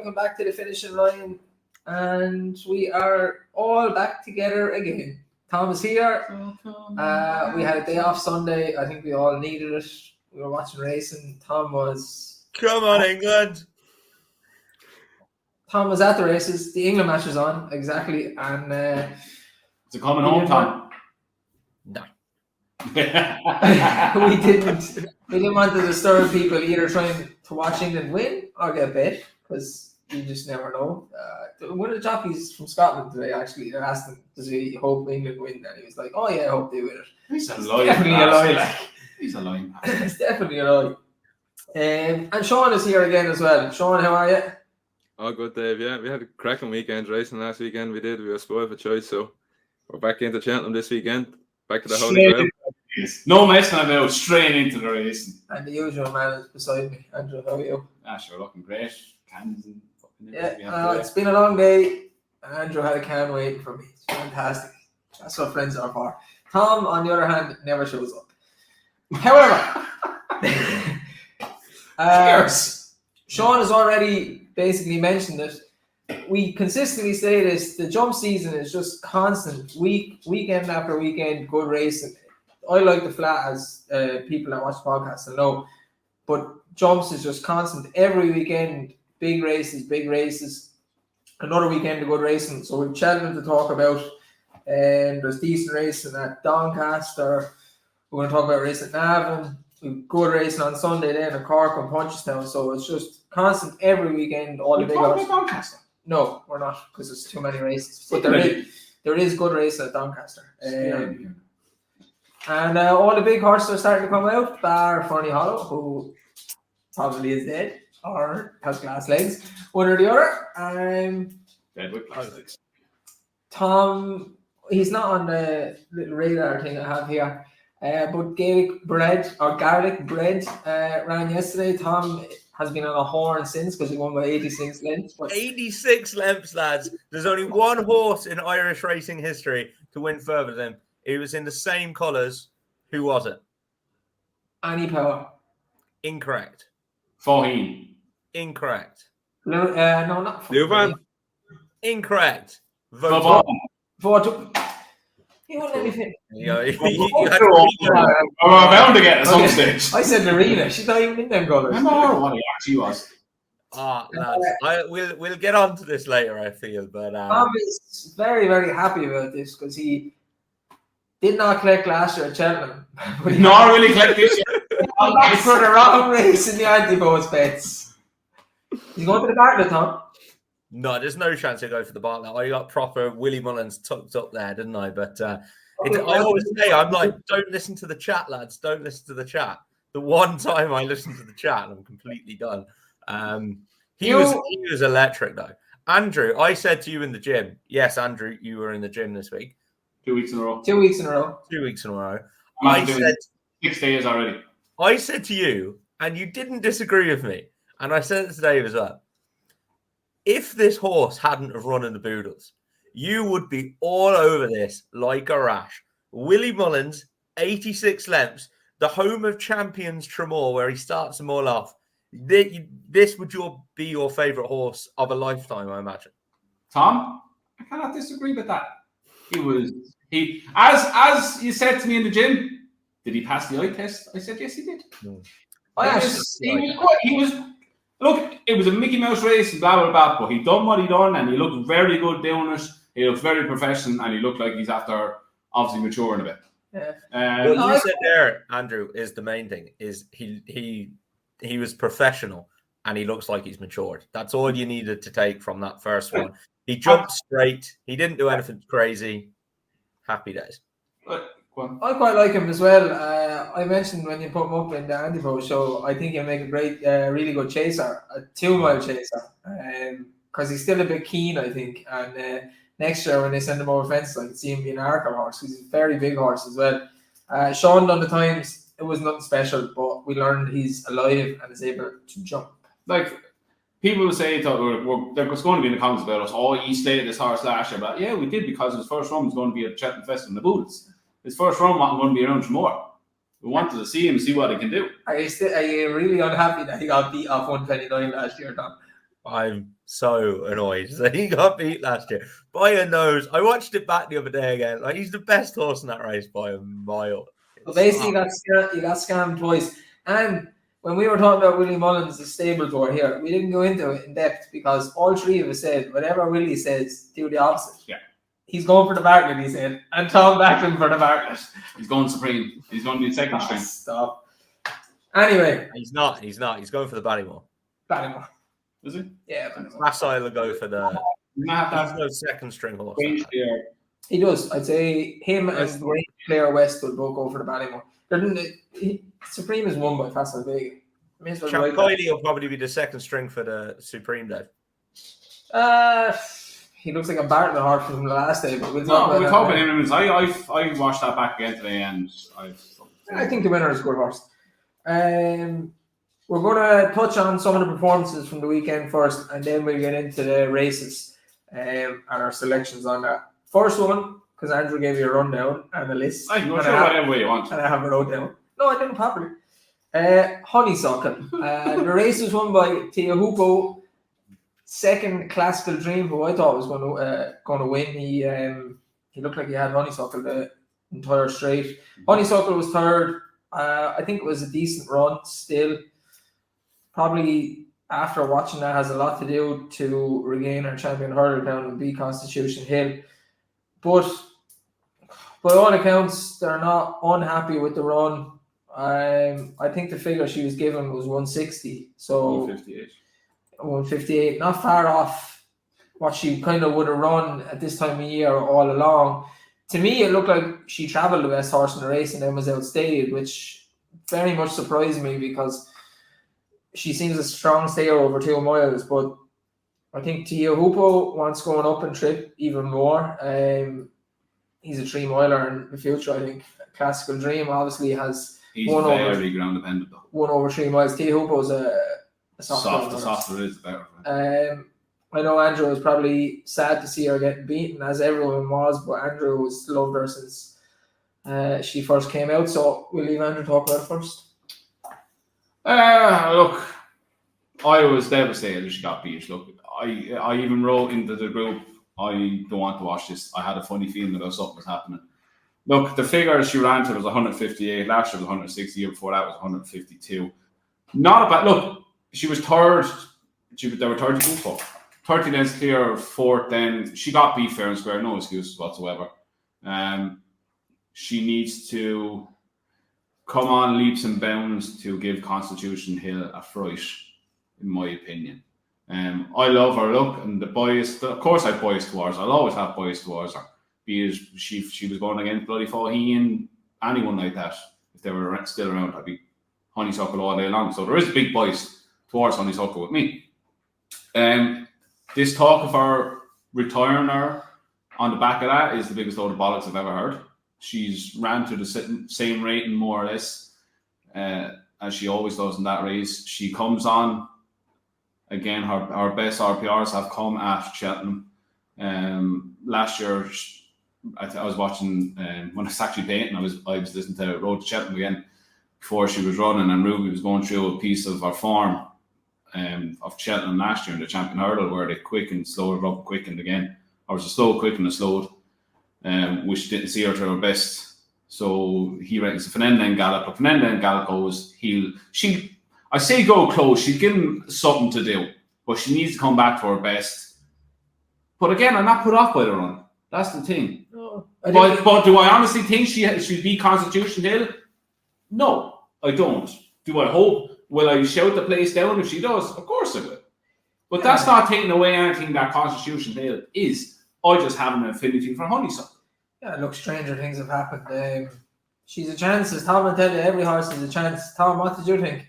welcome back to the finishing line. And we are all back together again. Tom is here. We had a day off Sunday. I think we all needed it. We were watching racing. Tom was... Come on, England! Tom was at the races. The England match was on, exactly. And it's a coming home, Tom. No. we didn't want to disturb people either trying to watch England win or get bet, because you just never know. One of the jockeys from Scotland today actually asked him, does he hope England win? And he was like, oh yeah, I hope they win it. He's a lie. Definitely a lie. He's a lie. It's definitely a lie. And Sean is here again as well. Sean, how are you? Oh, good, Dave. Yeah, we had a cracking weekend racing last weekend. We were spoiled for choice, so we're back into Cheltenham this weekend. Back to the Holy Grail. No messing about, straight into the racing. And the usual man is beside me. Andrew, how are you? Sure, looking great. Cans and fucking it's been a long day. Andrew had a can waiting for me. It's fantastic. That's what friends are for. Tom, on the other hand, never shows up. However, Sean has already basically mentioned it. We consistently say this: the jump season is just constant, weekend after weekend, good racing. I like the flat, as people that watch podcasts will know, but jumps is just constant. Every weekend, big races. Another weekend of good racing. So we've Cheltenham to talk about, and there's decent racing at Doncaster. We're going to talk about racing at Navan. We've good racing on Sunday then at Cork and Punchestown. So it's just constant every weekend. All the big Doncaster? No, we're not, because there's too many races. But there is good racing at Doncaster. And all the big horses are starting to come out, bar Fernie Hollow, who probably is dead or has glass legs, one or the other. Dead with glass legs. Tom, he's not on the little radar thing I have here, but garlic bread ran yesterday. Tom has been on a horn since, because he won by 86 lengths. 86 lengths, lads. There's only one horse in Irish racing history to win further than him. It was in the same colours. Who was it? Annie Power. Incorrect. Faheen. Incorrect. No, not Durkan. Incorrect. Vote. You won't let me finish. We're bound to get at some stage. I said Marina. She's not even in them colours. I'm not what he actually was. Lads, we'll get on to this later, I feel. But Tom is very, very happy about this, because he did not collect last year at Cheltenham. But not really collect this year. For the wrong race in the anti-pose bets. He's going to the Bartlett, Tom. No, there's no chance he'll go for the Bartlett. I got proper Willie Mullins tucked up there, didn't I? But I always say, I'm like, don't listen to the chat, lads. Don't listen to the chat. The one time I listen to the chat, I'm completely done. He was electric, though. Andrew, I said to you in the gym. Yes, Andrew, you were in the gym this week. 2 weeks in a row. 2 weeks in a row. 2 weeks in a row. I said 6 days already. I said to you, and you didn't disagree with me, and I said it to Dave as well. If this horse hadn't have run in the Boodles, you would be all over this like a rash. Willie Mullins, 86 lengths, the home of champions Tremor, where he starts them all off. This would be your favourite horse of a lifetime, I imagine. Tom, I cannot disagree with that. He as you said to me in the gym, did he pass the eye test? I said yes, he did. Look, it was a Mickey Mouse race and blah blah blah, but he done what he done, and he looked very good doing it. He looked very professional, and he looked like he's after obviously maturing a bit. Yeah. What you said there, Andrew, is the main thing. Is he was professional, and he looks like he's matured. That's all you needed to take from that first one. He jumped straight. He didn't do anything crazy. Happy days. I quite like him as well. I mentioned when you put him up in the Antipo show, I think he'll make a great, really good chaser, a 2 mile chaser, because he's still a bit keen, I think. And next year when they send him over fences, I can see him being an Archer horse, because he's a very big horse as well. Sean done the times, it was nothing special, but we learned he's alive and is able to jump. Like, people will say there's going to be in the comments about us, he stayed this horse last year. But yeah, we did, because his first run was going to be at Cheltenham Festival in the Boodles. His first run wasn't going to be around Tremor. We wanted to see him, see what he can do. Are you really unhappy that he got beat off 129 last year, Tom? I'm so annoyed that he got beat last year by a nose. I watched it back the other day again. Like, he's the best horse in that race by a mile. But basically, you got scammed twice. And when we were talking about Willie Mullins, the stable tour here, we didn't go into it in depth because all three of us said whatever Willie says, do the opposite. Yeah. He's going for the Bartlett, he said, and Tom backed him for the Bartlett. He's going supreme. He's going to be second string. Stop. Anyway. He's not. He's going for the Ballymore. Ballymore. Is he? Yeah, Ballymore. Facile will go for the... You might have to He's have no second string horse. He does. I'd say him and Wayne Claire West will both go for the Ballymore. Supreme is won by Facile Vega. Champcoily will probably be the second string for the Supreme day. He looks like a Bartlett horse from the last day, but we'll talk about him. I watched that back again today, and I think the winner is a good horse. We're going to touch on some of the performances from the weekend first, and then we'll get into the races and our selections on that. First one, because Andrew gave you a rundown and a list. I can go through whatever way you want. And I have it wrote down. No, I didn't properly. Honeysuckle. The race was won by Teahupo. Second Classical Dream, who I thought was going to win. He looked like he had Honeysuckle the entire straight. Honeysuckle was third. I think it was a decent run still. Probably after watching that has a lot to do to regain our champion hurdle down and beat Constitution Hill. But by all accounts, they're not unhappy with the run. I think the figure she was given was 160. So 158. 158, not far off what she kind of would have run at this time of year all along. To me, it looked like she travelled the best horse in the race and then was outstayed, which very much surprised me because she seems a strong stayer over 2 miles. But I think Teahupo wants going up and trip even more. He's a 3 miler in the future, I think. Classical Dream obviously has He's very ground dependent though. 1 over 3 miles. Teahupo's a softer it is, the better. I know Andrew was probably sad to see her getting beaten, as everyone was, but Andrew has loved her since she first came out. So we'll leave Andrew talk about it first. Look, I was devastated that she got beat. Look, I even wrote into the group, I don't want to watch this. I had a funny feeling about something was happening. Look, the figure she ran to was 158. Last year was 160. Year before that was 152. Not a bad look. She was third. They were 30 people. 30 lengths clear, fourth. Then she got beat fair and square. No excuses whatsoever. She needs to come on leaps and bounds to give Constitution Hill a fright, in my opinion. I love her look and the bias. Of course, I have bias towards her. I'll always have bias towards her. Be it she was going against bloody Faheen, anyone like that. If they were still around, I'd be Honeysuckle all day long. So there is a big bias towards Honeysuckle with me. This talk of her retiring her on the back of that is the biggest load of bollocks I've ever heard. She's ran to the same rating more or less as she always does in that race. She comes on again. Her best RPRs have come at Cheltenham. Last year, I was watching when I was actually painting. I was listening to Road to Cheltenham again before she was running, and Ruby was going through a piece of her form of Cheltenham last year in the Champion Hurdle, where they quickened, slowed up, quickened again, or was a slow, quickened, and slowed, which didn't see her to her best. So he reckons Fernanda and Gallup, but Fernanda and Gallup goes, I say go close. She's given something to do, but she needs to come back to her best. But again, I'm not put off by the run. That's the thing. No, but do I honestly think she should be Constitution Hill? No, I don't. Do I hope? Will I shout the place down if she does? Of course I will. But that's not taking away anything that Constitution Hill is. I just have an affinity for Honeysuckle. Yeah, look, stranger things have happened. She's a chance, as Tom will tell you. Every horse is a chance. Tom, what did you think?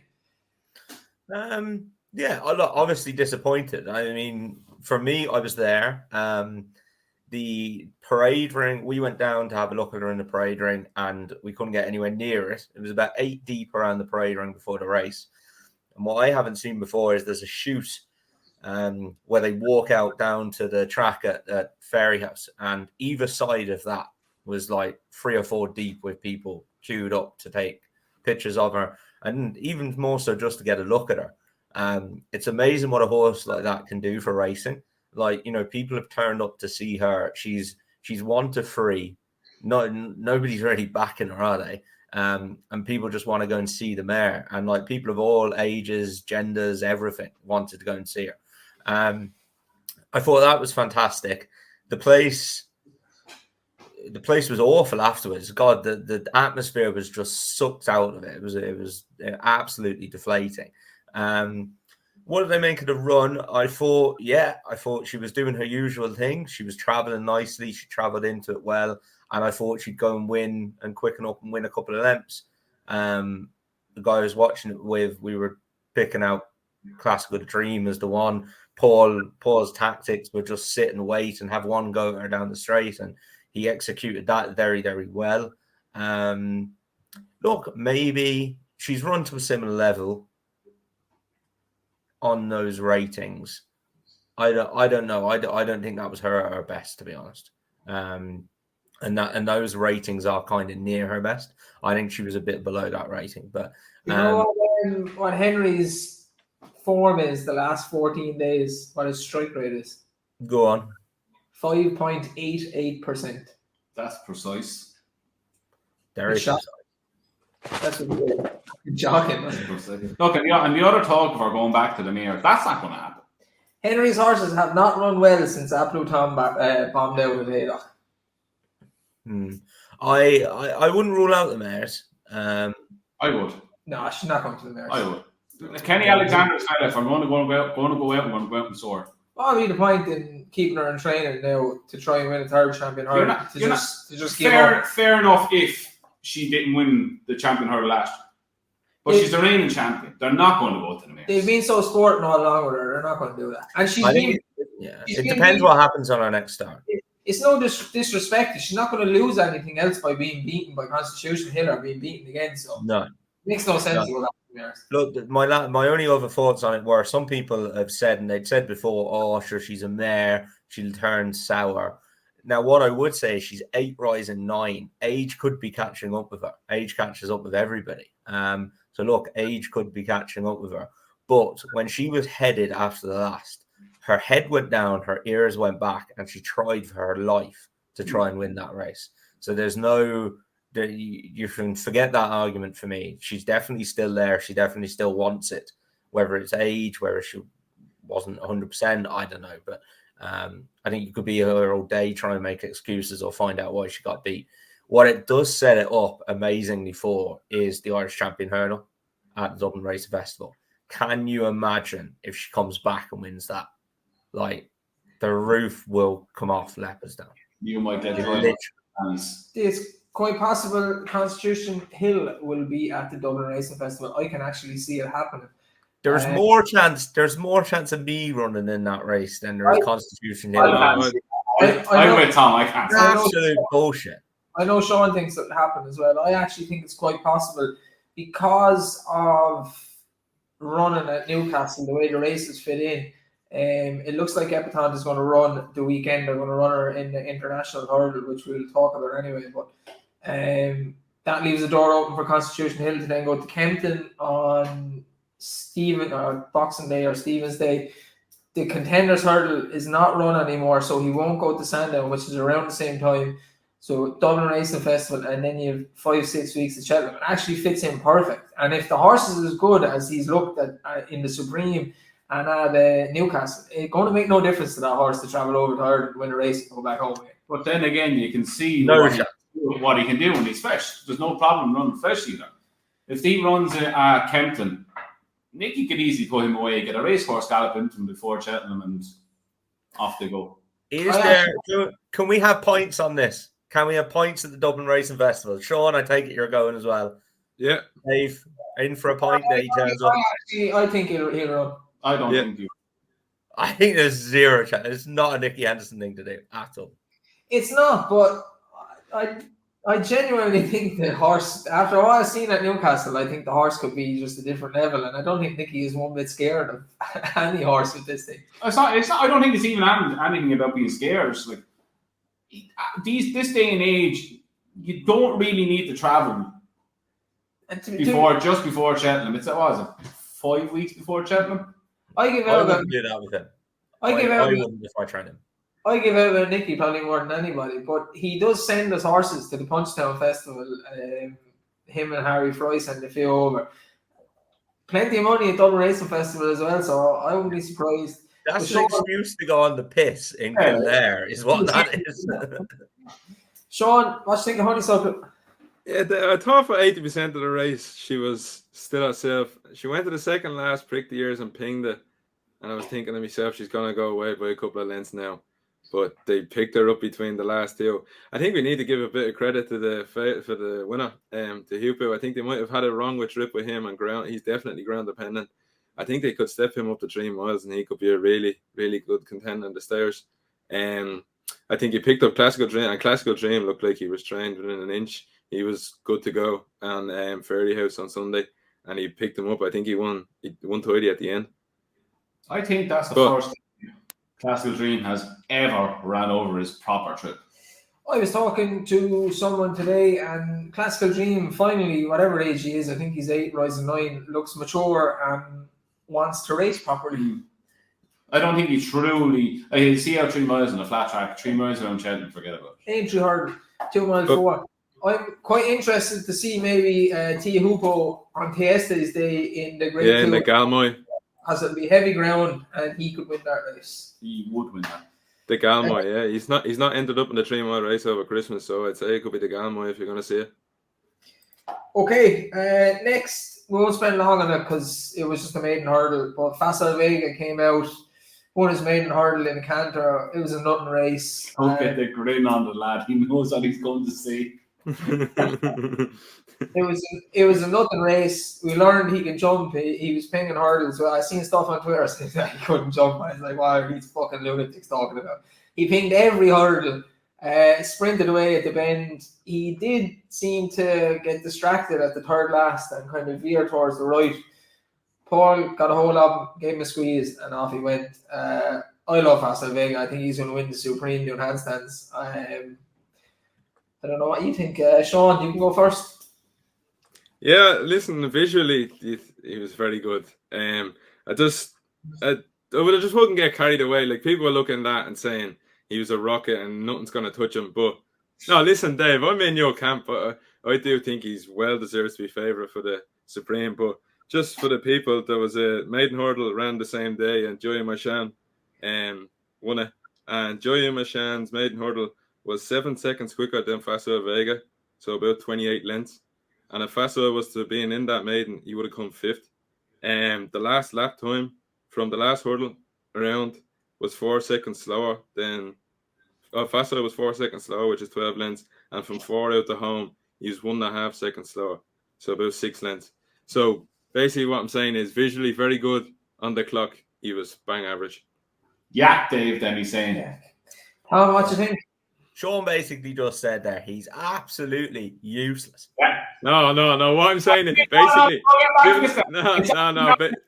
Yeah, I'm obviously disappointed. I mean, for me, I was there. The parade ring, we went down to have a look at her in the parade ring and we couldn't get anywhere near it. It was about 8 deep around the parade ring before the race. And what I haven't seen before is there's a chute where they walk out down to the track at Ferry House. And either side of that was like 3 or 4 deep with people queued up to take pictures of her. And even more so just to get a look at her. It's amazing what a horse like that can do for racing. Like, you know, people have turned up to see her. She's 1-3. Nobody's really backing her, are they? And people just want to go and see the mare. And like people of all ages, genders, everything wanted to go and see her. I thought that was fantastic. The place was awful afterwards. God, the atmosphere was just sucked out of it. It was absolutely deflating. What did they make of the run? I thought she was doing her usual thing. She was traveling nicely. She traveled into it well. And I thought she'd go and win and quicken up and win a couple of lengths. The guy I was watching it with, we were picking out Classical Dream as the one. Paul's tactics were just sit and wait and have one go at her down the straight. And he executed that very, very well. Look, maybe she's run to a similar level on those ratings. I don't know. I don't think that was her best, to be honest. And those ratings are kind of near her best. I think she was a bit below that rating. But you know what Henry's form is the last 14 days, what his strike rate is? Go on. 5.88%. That's precise. Very precise. That's what we're jogging. Look, and the other talk of her going back to the mare, that's not going to happen. Henry's horses have not run well since Aplu Tom bombed out of Haydock. I wouldn't rule out the mares. I would. No, she's not going to the mares. I would. Kenny Alexander said, if I'm going to go out, I'm going to go out and soar. What would be the point in keeping her in training now to try and win a third Champion Hurdle? To just give up? Fair enough if she didn't win the Champion Hurdle last year. But she's the reigning champion. They're not going to go to the mares. They've been so sporting all along with her. They're not going to do that. And it depends what happens on our next start. It's no disrespect. She's not going to lose anything else by being beaten by Constitution Hill or being beaten again. So no, it makes no sense to go that. Look, my only other thoughts on it were some people have said, and they'd said before, oh, sure, she's a mare, she'll turn sour. Now, what I would say is she's 8 rising 9. Age could be catching up with her. Age catches up with everybody. So look, age could be catching up with her. But when she was headed after the last, her head went down, her ears went back, and she tried for her life to try and win that race. So there's no... You can forget that argument for me. She's definitely still there. She definitely still wants it. Whether it's age, whether she wasn't 100%, I don't know. But I think you could be here all day trying to make excuses or find out why she got beat. What it does set it up amazingly for is the Irish Champion Hurdle at the Dublin Racing Festival. Can you imagine if she comes back and wins that? Like, the roof will come off Leopards down. You might get It's quite possible Constitution Hill will be at the Dublin Racing Festival. I can actually see it happening. There's more chance of me running in that race than there is Constitution Hill. I'm with Tom. I can't. Absolute bullshit. I know Sean thinks it'll happen as well. I actually think it's quite possible because of running at Newcastle, the way the races fit in. It looks like Epatante is going to run the weekend. They're going to run her in the international hurdle, which we'll talk about anyway. But that leaves the door open for Constitution Hill to then go to Kempton on Boxing Day or Stephen's Day. The Contenders Hurdle is not run anymore, so he won't go to Sandown, which is around the same time. So Dublin Racing Festival, and then you have 5-6 weeks at Cheltenham. It actually fits in perfect. And if the horse is as good as he's looked at in the Supreme and at Newcastle, it's going to make no difference to that horse to travel over to Ireland, win a race, and go back home again. But then again, you can see what he can do when he's fresh. There's no problem running fresh either. If he runs at Kempton, Nicky could easily put him away, get a racehorse gallop into him before Cheltenham, and off they go. Can we have points on this? Can we have points at the Dublin Racing Festival? Sean, I take it you're going as well. Yeah. Dave, in for a point that he turns up. I think he'll run. I don't think you. I think there's zero chance. It's not a Nicky Anderson thing to do at all. It's not, but I genuinely think the horse, after what I've seen at Newcastle, I think the horse could be just a different level, and I don't think Nicky is one bit scared of any horse with this thing. It's not. I don't think it's even anything about being scared. It's like this day and age, you don't really need to travel before Cheltenham. It's 5 5 weeks before Cheltenham. I give I out about wouldn't do that with him. I give I out wouldn't if I tried him. I give out about Nicky probably more than anybody, but he does send us horses to the Punchtown Festival. Him and Harry Fry send a few over. Plenty of money at Dublin Racing Festival as well, so I wouldn't be surprised. That's But an excuse to go on the piss in Kildare, is what that is. Sean, what do you think of Honeysuckle? Yeah, I thought for 80% of the race, she was still herself. She went to the second last, pricked the ears and pinged it. And I was thinking to myself, she's going to go away by a couple of lengths now. But they picked her up between the last two. I think we need to give a bit of credit to the winner, to Hupo. I think they might have had it wrong with trip with him and ground. He's definitely ground dependent. I think they could step him up to 3 miles and he could be a really, really good contender in the stairs. I think he picked up Classical Dream, and Classical Dream looked like he was trained within an inch. He was good to go on Fairy House on Sunday, and he picked him up. I think he won tidy at the end. I think that's the first time Classical Dream has ever ran over his proper trip. I was talking to someone today, and Classical Dream finally, whatever age he is, I think he's 8, rising 9, looks mature and wants to race properly. I don't think he truly. He'll see out 3 miles on a flat track, 3 miles around Cheltenham, forget about it. Entry hurdle, 2 mile 4. I'm quite interested to see maybe Tia Hupo on Tiesta's day in the Great in the Galmoy. As it'll be heavy ground and he could win that race. He would win that. The Galmoy, yeah. He's not ended up in the 3 mile race over Christmas, so I'd say it could be the Galmoy if you're going to see it. Okay, next, we won't spend long on it because it was just a maiden hurdle, but Facile Vega came out, won his maiden hurdle in a canter. It was a nothing race. Look at the grin on the lad. He knows what he's going to see. It was a nothing race. We learned he can jump. He was pinging hurdles. Well, I seen stuff on Twitter saying that he couldn't jump. I was like, what are these fucking lunatics talking about? He pinged every hurdle, sprinted away at the bend. He did seem to get distracted at the third last and kind of veer towards the right. Paul got a hold of him, gave him a squeeze, and off he went. I love Facile Vega. I think he's going to win the Supreme doing handstands. I don't know what you think. Sean, you can go first. Yeah, listen, visually, he was very good. I just wouldn't get carried away. Like, people were looking at that and saying he was a rocket and nothing's going to touch him. But, no, listen, Dave, I'm in your camp. But I do think he's well deserves to be favourite for the Supreme. But just for the people, there was a maiden hurdle around the same day, and Joya Marchand won it. And Joya Marchand's maiden hurdle was 7 seconds quicker than Facile Vega, so about 28 lengths. And if Facile was to be in that maiden, he would have come 5th. The last lap time from the last hurdle around was 4 seconds slower than Facile was 4 seconds slower, which is 12 lengths. And from 4 out to home, he was 1.5 seconds slower, so about 6 lengths. So basically, what I'm saying is visually very good. On the clock, he was bang average. Yeah, Dave, then he's saying. Yeah. Tom, what do you think? Sean basically just said there he's absolutely useless. Yeah. No. What I'm saying is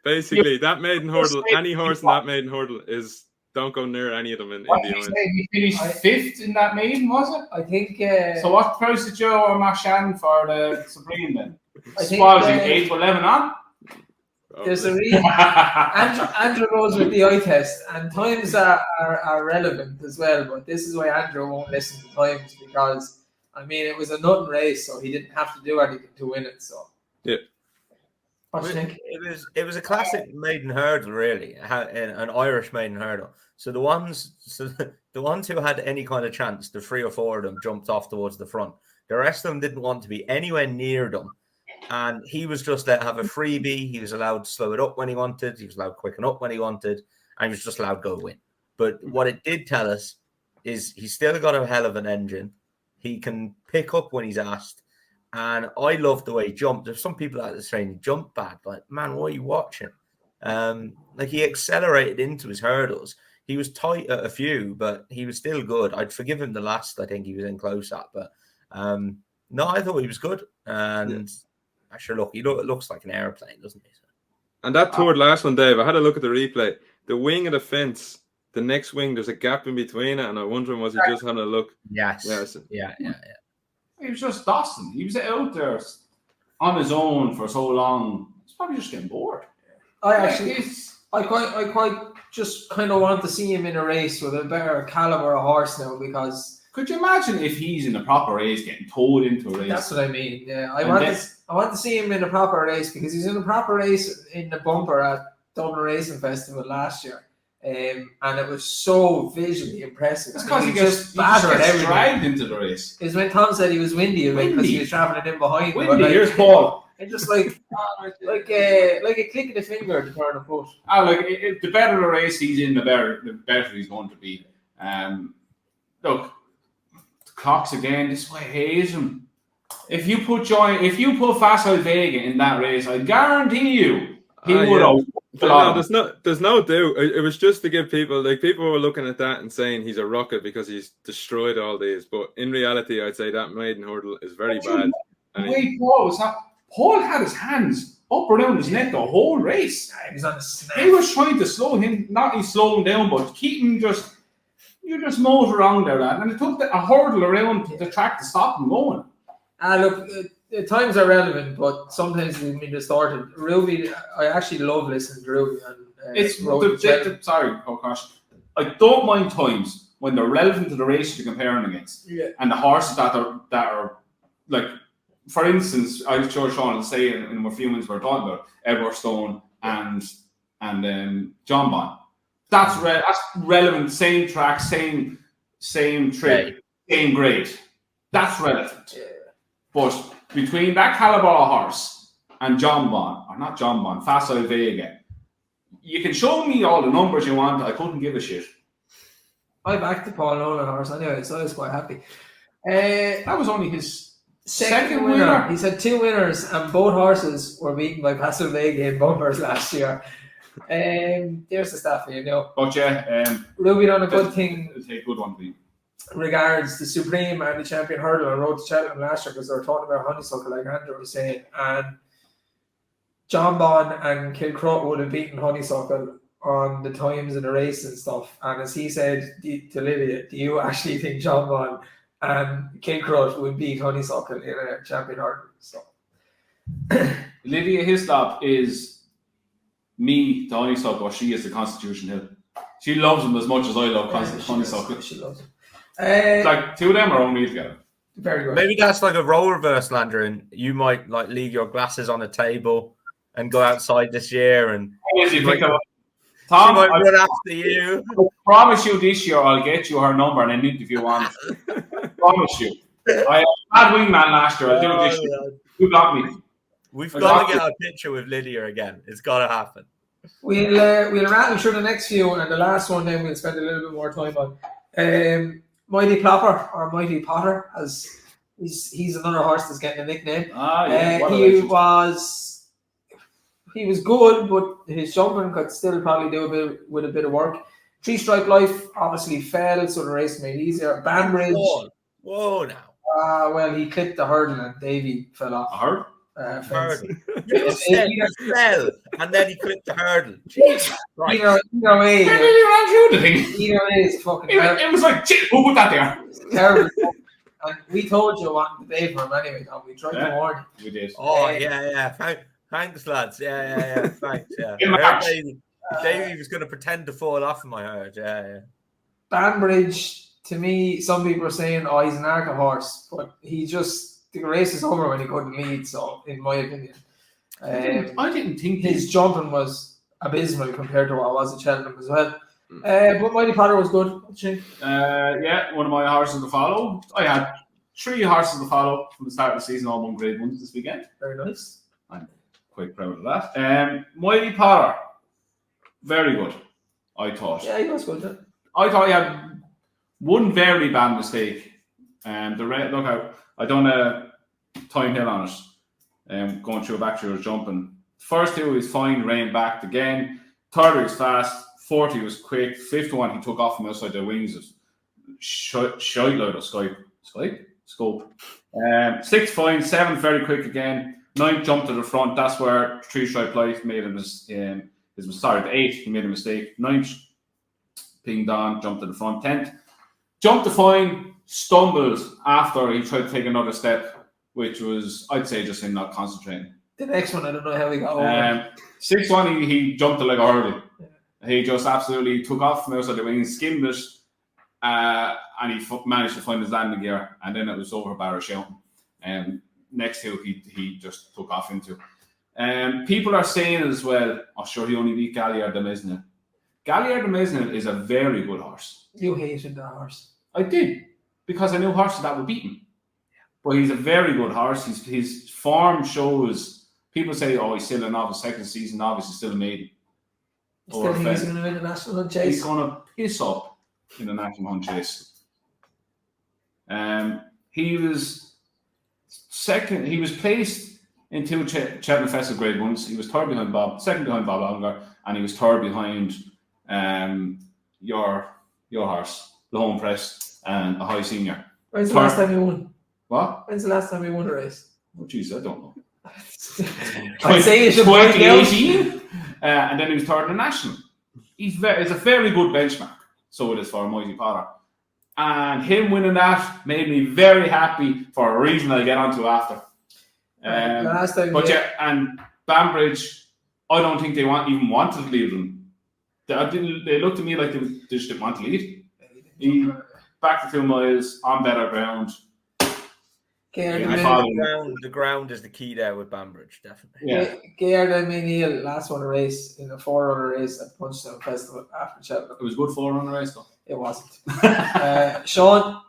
basically that maiden hurdle, any horse in that maiden hurdle is don't go near any of them in the end. He finished 5th in that maiden, was it? I think. So what price did Joe or Marchand for the Supreme then? I think 8 to 11 on. There's a reason. Andrew goes with the eye test, and times are relevant as well. But this is why Andrew won't listen to times, because I mean it was a nothing race, so he didn't have to do anything to win it. So yeah. What do you think? It was a classic maiden hurdle, really, an Irish maiden hurdle. So the ones who had any kind of chance, the 3 or 4 of them jumped off towards the front. The rest of them didn't want to be anywhere near them. And he was just let have a freebie. He was allowed to slow it up when he wanted. He was allowed to quicken up when he wanted. And he was just allowed to go win. But what it did tell us is he's still got a hell of an engine. He can pick up when he's asked. And I love the way he jumped. There's some people out there saying he jumped bad. Like, man, what are you watching? Like, he accelerated into his hurdles. He was tight at a few, but he was still good. I'd forgive him the last I think he was in close at. But no, I thought he was good. And sure, look, he looks like an airplane, doesn't he? And that third last one, Dave, I had a look at the replay. The wing of the fence, the next wing, there's a gap in between it, and I'm wondering, was he just having a look? Yes. Yeah. He was just Dawson. He was out there on his own for so long. He's probably just getting bored. I quite just kind of want to see him in a race with a better caliber of horse now, because could you imagine if he's in a proper race getting towed into a race? that's what I mean. Yeah, I want to see him in a proper race, because he's in a proper race in the bumper at Dublin Racing Festival last year. And it was so visually impressive. That's because he just gets dragged into the race. Is when Tom said he was windy because he was traveling in behind. Windy, here's Paul. And just like a click of the finger to turn a foot. The better the race he's in, the better he's going to be. Look, the clocks again. This is why I hate him. If you put Facile Vega in that race, I guarantee you he would have. No, there's no doubt. It was just to give people were looking at that and saying he's a rocket because he's destroyed all these. But in reality, I'd say that maiden hurdle is very bad. Paul had his hands up around his neck the whole race. He was on a snap. He was trying to slow him, not he slow him down, but keep him you just motor around there, lad. And it took a hurdle around the track to stop him going. Look, times are relevant, but sometimes they can be distorted. Ruby, I actually love listening to Ruby. And sorry, Kokosh. I don't mind times when they're relevant to the race you're comparing against, and the horses that are like, for instance, I was sure Sean will say in a few minutes we're talking about Edward Stone and John Bond. That's relevant. Same track, same trip, same grade. That's relevant. Yeah. But between that caliber of horse and Facile Vega, you can show me all the numbers you want. I couldn't give a shit. I backed the Paul Nolan horse anyway, so I was quite happy. That was only his second winner. He's had 2 winners, and both horses were beaten by Facile Vega in bumpers last year. There's the stuff here, But Ruby done a good thing. It'll take a good one, please. Regards the Supreme and the Champion Hurdle on road to Cheltenham last year, because they were talking about Honeysuckle, like Andrew was saying, and John Bond and Kilcrot would have beaten Honeysuckle on the times of the race and stuff. And as he said to Lydia, do you actually think John Bond and Kilcrot would beat Honeysuckle in a Champion Hurdle? So Lydia Hislop is me, the Honeysuckle, or she is the Constitution Hill. She loves him as much as I love Honeysuckle. She loves him. Like 2 of them are only together. Very good. Maybe that's like a role reverse, Landry, and you might like leave your glasses on a table and go outside this year. And Tom, might run after you. I promise you this year I'll get you her number and an interview on it. Promise you. I had wingman last year. I'll do it this year. You got me. We've got to get a picture with Lydia again. It's got to happen. We'll rattle through the next few, and the last one then we'll spend a little bit more time on. Mighty Plopper, or Mighty Potter, as he's another horse that's getting a nickname. He was good, but his jumping could still probably do a bit of work. 3 Stripe Life obviously fell, so the race made it easier. Banbridge. Whoa now. Well, he clipped the hurdle and Davy fell off. A hurdle? You said he fell and then he clipped the hurdle. Jesus Christ. Either way, he ran through the thing. Either way, it's fucking it was like, who put that there? It's terrible. And we told you what the day for him anyway, Tom. We tried to warn you. We did. Oh, yeah. Thanks, lads. Yeah. Thanks, yeah. Davey was going to pretend to fall off in my herd. Yeah. Banbridge, to me, some people are saying, he's an Arca horse, but the race is over when he couldn't lead, so in my opinion. I didn't think his jumping was abysmal compared to what it was at Cheltenham as well. But Mighty Potter was good. One of my horses to follow. I had 3 horses to follow from the start of the season, all won grade 1s this weekend. Very nice. I'm quite proud of that. Mighty Potter, very good, I thought. Yeah, he was good. Yeah. I thought he had one very bad mistake. I done a time hill on it. Going through back through his jumping. First 2 he was fine, reined back again. 3rd he was fast. 4th he was quick. 5th one he took off from outside the wings. Scope. 6th fine. 7th very quick again. 9th jumped to the front. That's where 3 Stripe Life made him the 8th he made a mistake. 9th pinged on, jumped to the front. 10th jumped the fine, stumbled after he tried to take another step, which was, I'd say, just him not concentrating. The next one, I don't know how he got over. 6-1, he jumped it like a hurdle. He just absolutely took off from outside the wings, skimmed it, and he managed to find his landing gear, and then it was over Barra shouting. Next hill, he just took off into. People are saying as well, oh, sure, he only beat Galopin Des Champs. Galopin Des Champs is a very good horse. You hated that horse. I did, because I knew horses that would beat him. But he's a very good horse. His form shows, people say, oh, he's still a novice, second season novice, he's still a maiden. You still think he's going to win the National Hunt Chase? He's going to piss up in the National Hunt Chase. He was second. He was placed in 2 Cheltenham Festival Grade 1s. He was third behind second behind Bob Algar, and he was third behind your horse, the Home Press, and a High Senior. When's the last time he won? What? When's the last time he won a race? Oh, jeez, I don't know. I'd say it's 2018, and then he was third in the National. It's a very good benchmark. So it is for Mighty Potter. And him winning that made me very happy for a reason I'll get onto after. Last time, and Banbridge, I don't think they even wanted to lead them. They looked at me like they just didn't want to lead. Back to 2 miles on better ground. The ground is the key there with Banbridge, definitely. Yeah. Gaillard O'Neill last won a race in a 4-runner race at Punchestown Festival after Cheltenham. It was a good 4-runner race though. It wasn't. Sean?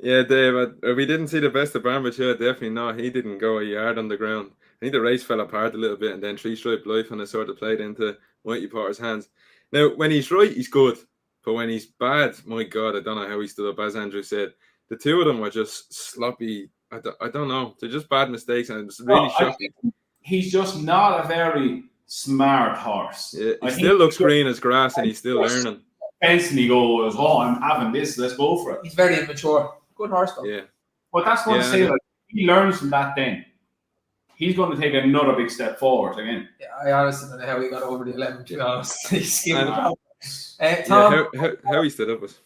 Yeah, Dave, we didn't see the best of Banbridge here, definitely not. He didn't go a yard on the ground. I think the race fell apart a little bit, and then 3 Stripe Life and it sort of played into Mighty Potter's hands. Now, when he's right, he's good. But when he's bad, my God, I don't know how he stood up. As Andrew said, the two of them were just sloppy. I don't know. They're just bad mistakes, and it's really shocking. He's just not a very smart horse. Yeah, he still looks green as grass, and he's still learning. And he goes, oh, I'm having this, let's go for it. He's very immature. Good horse, though. Yeah. But that's what I say, like, he learns from that then. He's going to take another big step forward again. Yeah, I honestly don't know how he got over the 11, to be honest. He skimmed Tom? How he stood up was.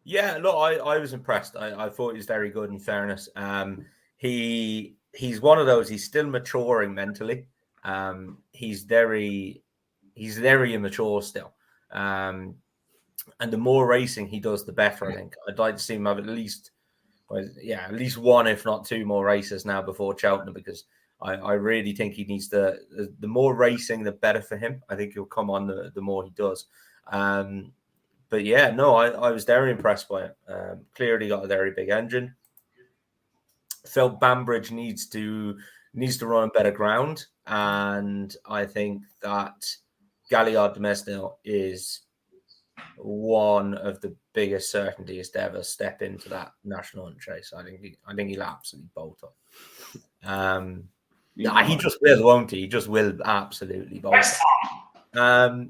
Yeah, look, I was impressed. I thought he was very good, in fairness. He's one of those, he's still maturing mentally. He's very immature still. And the more racing he does, the better, I think. I'd like to see him have at least 1, if not 2 more races now before Cheltenham, because I really think he needs the more racing, the better for him. I think he'll come on the more he does. But yeah, no, I was very impressed by it. Clearly got a very big engine. Felt Banbridge needs to run on better ground, and I think that Galopin Des Champs is one of the biggest certainties to ever step into that national hunt chase. I think he'll absolutely bolt up. He just will, won't he? He just will absolutely bolt up.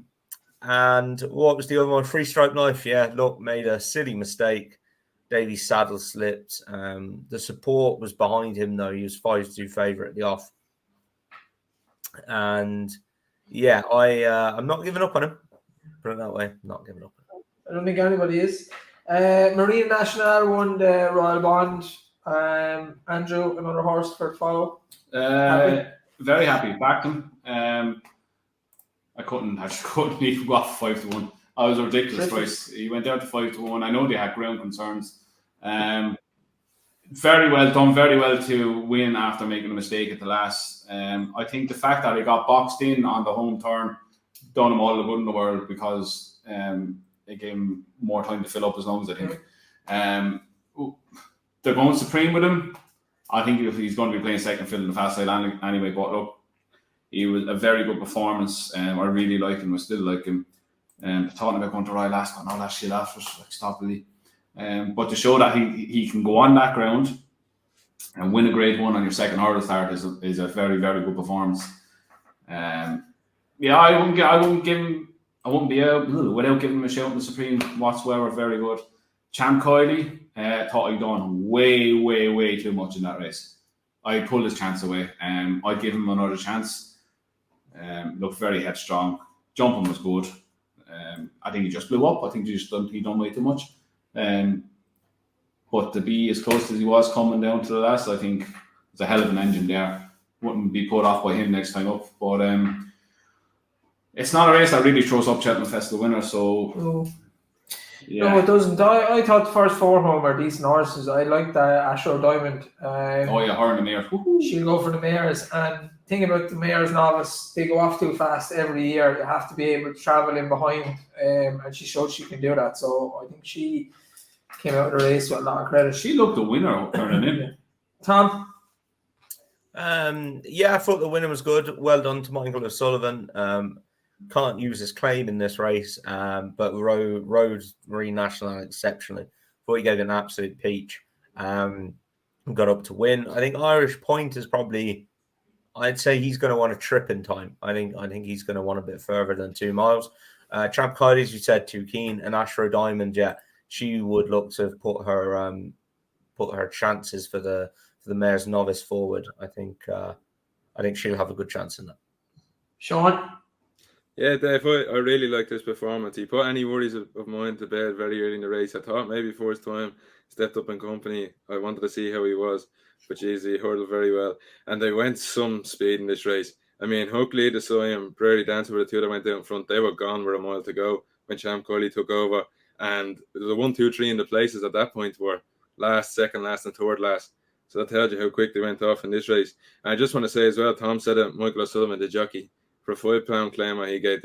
And what was the other one? 3 Stripe Knife. Yeah, look, made a silly mistake. Davy's saddle slipped. The support was behind him, though. He was 5-2 favourite at the off. And yeah, I'm not giving up on him. Put it that way. Not giving up. I don't think anybody is. Marine National won the Royal Bond. Andrew, another horse for follow. Very happy. Backed him. I just couldn't even go off 5-1. I was a ridiculous price. He went down to 5-1. I know they had ground concerns. Very well done. Very well to win after making a mistake at the last. I think the fact that he got boxed in on the home turn done him all the good in the world, because it gave him more time to fill up his lungs, I think. They're going supreme with him. I think he's going to be playing second fiddle in the fast side anyway. But look, he was a very good performance. I really like him. I still like him. Talking about going to Royal Ascot and all that shit after, like, stop really. But to show that he can go on that ground and win a grade 1 on your second hurdle start is a very, very good performance. Yeah, I wouldn't be able without giving him a shout in the Supreme whatsoever. Very good. Champ Kiley thought he'd done way, way, way too much in that race. I pulled his chance away. I'd give him another chance. Looked very headstrong. Jumping was good. I think he just blew up. I think he done way too much. But to be as close as he was coming down to the last, I think it's a hell of an engine there. wouldn't be put off by him next time up. But it's not a race that really throws up Cheltenham Festival winner. So no, it doesn't. I thought the first 4 home are decent horses. I like that Astro Diamond. her and the mare. She'll go for the mares. And thing about the mares novice, they go off too fast every year. You have to be able to travel in behind. And she showed she can do that. So I think she came out of the race with a lot of credit. She looked the winner turning in. Tom? I thought the winner was good. Well done to Michael O'Sullivan. Can't use his claim in this race, but rode Marine National exceptionally. Thought he gave an absolute peach. Got up to win. I think Irish Point is probably, I'd say he's going to want a trip in time. I think he's going to want a bit further than 2 miles. Tramp Kylie, as you said, too keen. And Astro Diamond, she would look to put her chances for the mare's novice forward. I think she'll have a good chance in that. Sean? Yeah, Dave, I really like this performance. He put any worries of mine to bed very early in the race. I thought maybe first time stepped up in company. I wanted to see how he was, but geez, he hurdled very well. And they went some speed in this race. I mean, Hookley, the Soy, Prairie Dancer were the 2 that went out in front. They were gone with a mile to go when Champ Kylie took over. And the 1, 2, 3 in the places at that point were last, second last, and third last. So that tells you how quick they went off in this race. And I just want to say as well, Tom said it, Michael O'Sullivan, the jockey, for a £5 claimer, he gave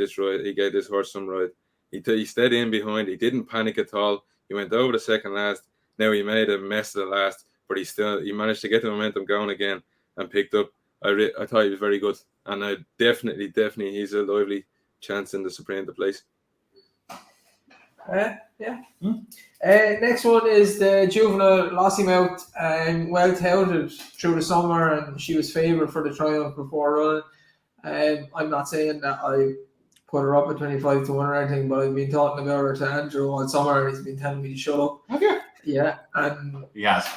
this horse some ride. He stayed in behind. He didn't panic at all. He went over the second last. Now he made a mess of the last, but he managed to get the momentum going again and picked up. I thought he was very good, and I definitely he's a lively chance in the Supreme to place. Next one is the juvenile Lossiemouth, well touted through the summer, and she was favoured for the triumph before running. I'm not saying that I put her up at 25 to 1 or anything, but I've been talking about her to Andrew all summer, and he's been telling me to shut up. Have you? Yeah, and yes.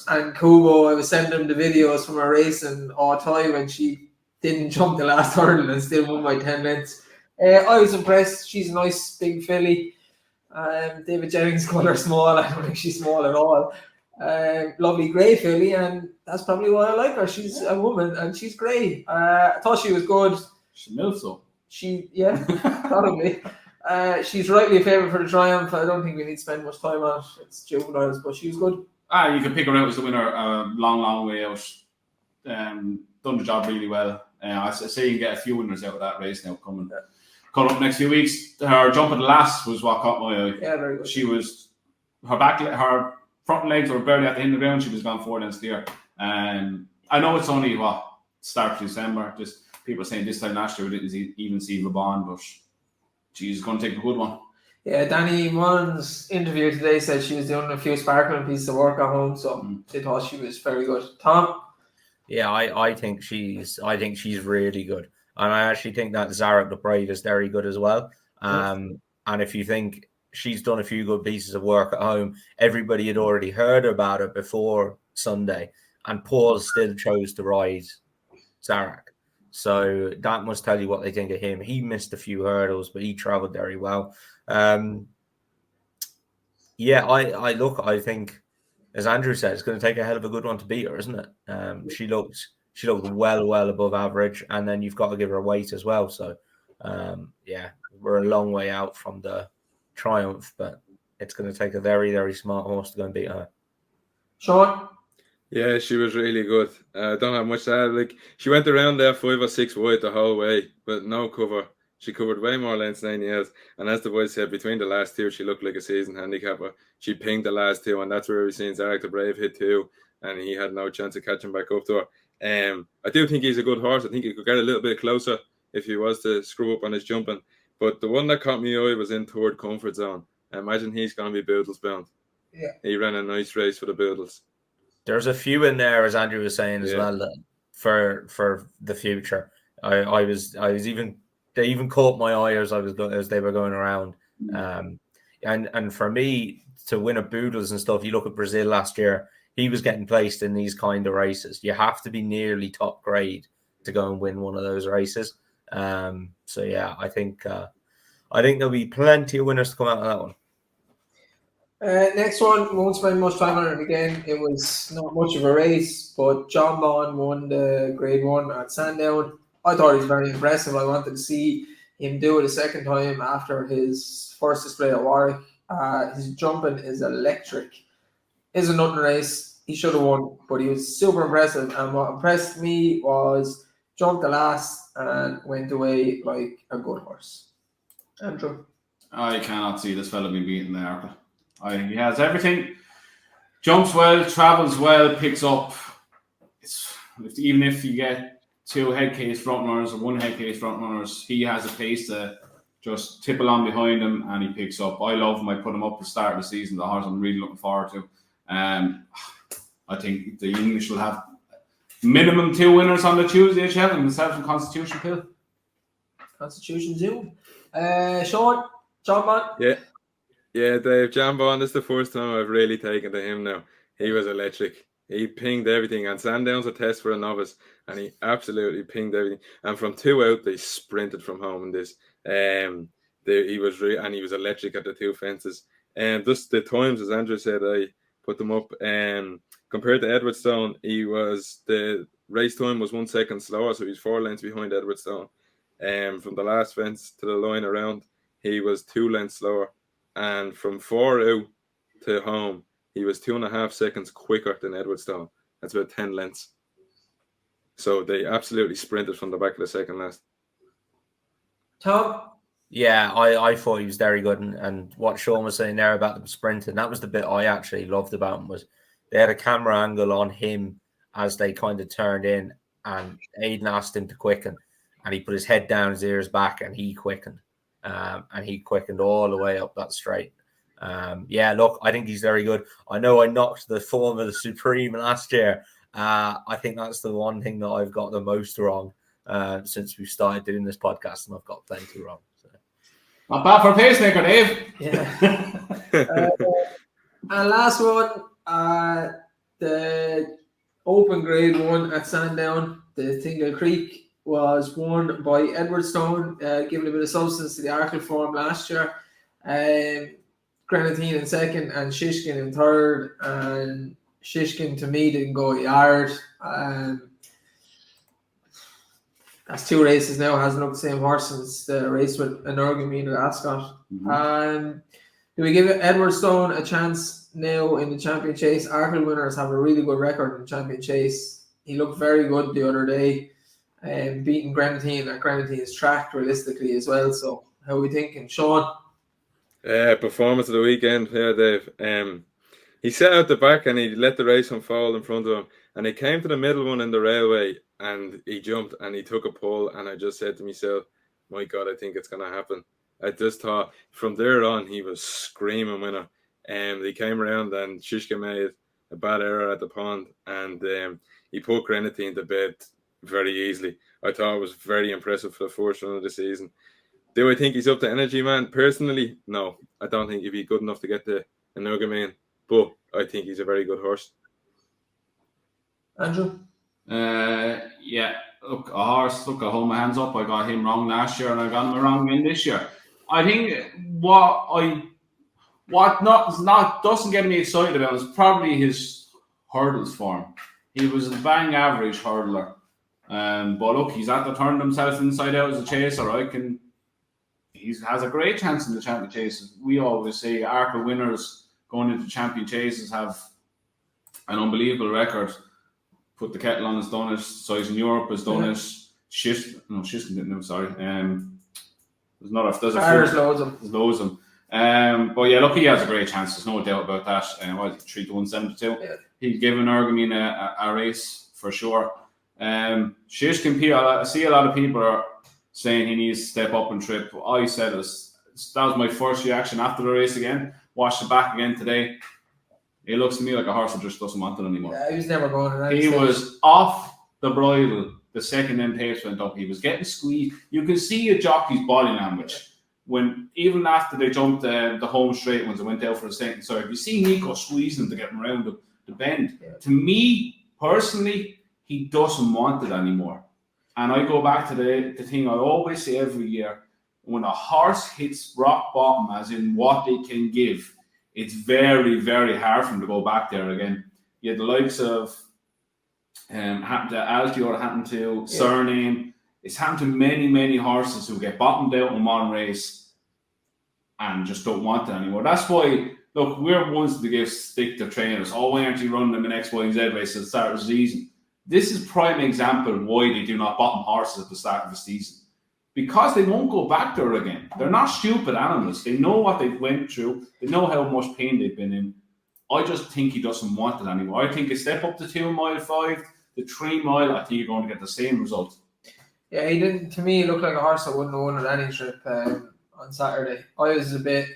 And Kubo, I was sending him the videos from her racing all time when she didn't jump the last hurdle and still won by 10 lengths. I was impressed. She's a nice big filly. David Jennings called her small. I don't think she's small at all. Lovely grey filly, and that's probably why I like her. She's a woman and she's grey. I thought she was good. She milks though. Probably. She's rightly a favourite for the triumph. I don't think we need to spend much time on it. It's juveniles, but she was good. You can pick her out as the winner long way out. Done the job really well. I say you can get a few winners out of that race now coming up next few weeks. Her jump at the last was what caught my eye. Yeah, very good. She was her front legs were barely at the end of the ground. She was gone 4 lengths clear. I know it's only start of December. Just people saying this time last year we didn't even see LeBron, but she's going to take a good one. Yeah, Danny Mullins' interview today said she was doing a few sparkling pieces of work at home, so they thought she was very good. Tom? Yeah, I think she's really good, and I actually think that Zarek the Brave is very good as well. And if you think she's done a few good pieces of work at home, everybody had already heard about her before Sunday, and Paul still chose to ride Zarek. So that must tell you what they think of him. He missed a few hurdles, but he travelled very well. I think, as Andrew said, it's going to take a hell of a good one to beat her, isn't it? She looked well above average, and then you've got to give her a weight as well. So, we're a long way out from the triumph, but it's going to take a very, very smart horse to go and beat her. Sean? Yeah, she was really good. Don't have much to add. Like, she went around there 5 or 6 wide the whole way, but no cover. She covered way more lengths than anything else. And as the boys said, between the last 2, she looked like a seasoned handicapper. She pinged the last 2, and that's where we've seen Zarek the Brave hit 2, and he had no chance of catching back up to her. I do think he's a good horse. I think he could get a little bit closer if he was to screw up on his jumping. But the one that caught me eye was in third comfort zone. I imagine he's going to be Boodles bound. Yeah. He ran a nice race for the Boodles. There's a few in there, as Andrew was saying as well, that for the future. They even caught my eye as they were going around. And for me to win a Boodles and stuff, you look at Brazil last year, he was getting placed in these kind of races. You have to be nearly top grade to go and win one of those races. I think there'll be plenty of winners to come out of that one. Next one, won't spend much time on it again. It was not much of a race, but John Bond won the Grade 1 at Sandown. I thought he was very impressive. I wanted to see him do it a second time after his first display at Warwick. His jumping is electric. It's a nothing race. He should have won, but he was super impressive. And what impressed me was jumped the last and went away like a good horse. Andrew? I cannot see this fella being beaten there. I think he has everything. Jumps well, travels well, picks up. Even if you get 2 head case front runners or 1 head case front runners, he has a pace to just tip along behind him and he picks up. I love him. I put him up at the start of the season. The horse I'm really looking forward to. I think the English will have minimum 2 winners on the Tuesday at Cheltenham instead of Constitution Pill. Constitution Zoom. Sean, John Bond? Yeah, Dave, John Bond is the first time I've really taken to him now. He was electric. He pinged everything, and Sandown's a test for a novice, and he absolutely pinged everything. And from 2 out, they sprinted from home in this. He was electric at the 2 fences. And just the times, as Andrew said, I put them up. Compared to Edwardstone, the race time was 1 second slower, so he's 4 lengths behind Edwardstone. From the last fence to the line around, he was 2 lengths slower. And from 4 out to home, he was 2.5 seconds quicker than Edwardstone. That's about 10 lengths. So they absolutely sprinted from the back of the second last. Tom? Yeah, I thought he was very good. And what Sean was saying there about them sprinting, that was the bit I actually loved about him, was they had a camera angle on him as they kind of turned in, and Aidan asked him to quicken. And he put his head down, his ears back, and he quickened. And he quickened all the way up that straight. Look, I think he's very good. I know I knocked the form of the Supreme last year. I think that's the one thing that I've got the most wrong since we started doing this podcast, and I've got plenty wrong. So. Not bad for a pacemaker, Dave. Yeah. And last one, the Open Grade 1 at Sandown, the Tingle Creek, was won by Edwardstone, giving a bit of substance to the Arkle form last year. Grenadine in second and Shishkin in third. And Shishkin, to me, didn't go a yard. That's 2 races now. Hasn't looked the same horse since the race with Energumene at Ascot. Do we give Edwardstone a chance now in the Champion Chase? Arkle winners have a really good record in the Champion Chase. He looked very good the other day. Beating Grenadine at Grenadine's track realistically as well. So how are we thinking, Sean? Performance of the weekend, Dave. He set out the back and he let the race unfold in front of him, and he came to the middle one in the railway and he jumped and he took a pull, and I just said to myself, my God, I think it's going to happen. I just thought from there on he was screaming winner. He came around and Shishka made a bad error at the pond, and he put Grenadine to bed very easily. I thought it was very impressive for the first run of the season. Do I think he's up to Energy Man? Personally, no. I don't think he'd be good enough to get the Energumene, but I think he's a very good horse. Andrew? Look, a horse, I hold my hands up. I got him wrong last year and I got him wrong again this year. I think what doesn't get me excited about is probably his hurdles form. He was a bang average hurdler. But look, he's at the turn himself inside out as a chaser. He has a great chance in the Champion Chases. We always say Arkle winners going into Champion Chases have an unbelievable record. Put the kettle on, has done it. Size in Europe has done it. Shishkin didn't know, sorry. There's loads of them. But yeah, look, he has a great chance. There's no doubt about that. 3-1-7-2. Yeah. He'd give Energumene a race for sure. Shishkin, I see a lot of people are saying he needs to step up and trip. I said that was my first reaction after the race again. Watched it back again today. It looks to me like a horse that just doesn't want it anymore. Yeah, he was never going. He was off the bridle the second them tapes went up. He was getting squeezed. You can see a jockey's body language when even after they jumped the home straight ones and went out for the second serve. You see Nico squeezing to get him around the bend. Yeah. To me personally, he doesn't want it anymore. And I go back to the thing I always say every year: when a horse hits rock bottom, as in what they can give, it's very, very hard for him to go back there again. You had the likes of happened to Altior, happened to Surname. It's happened to many, many horses who get bottomed out in one race and just don't want it anymore. That's why, look, we're ones to give stick to trainers. Oh, why aren't you running them in X, Y, and Z race at the start of the season? This is prime example why they do not bottom horses at the start of the season. Because they won't go back there again. They're not stupid animals. They know what they've went through. They know how much pain they've been in. I just think he doesn't want it anymore. I think a step up to 2 mile 5, the 3 mile, I think you're going to get the same result. Yeah, he didn't. To me, he looked like a horse that wouldn't have won at any trip on Saturday. I was a bit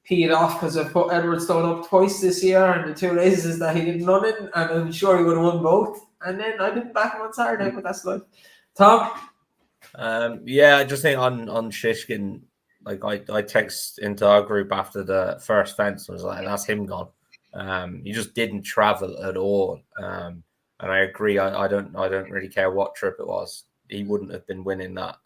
peed off because I put Edwardstone up twice this year and the 2 races that he didn't run in, and I'm sure he would have won both. And then I didn't back him on Saturday, but that's life. Tom? I just think on Shishkin, like I text into our group after the first fence and was like, that's him gone. He just didn't travel at all. And I agree. I don't really care what trip it was. He wouldn't have been winning that,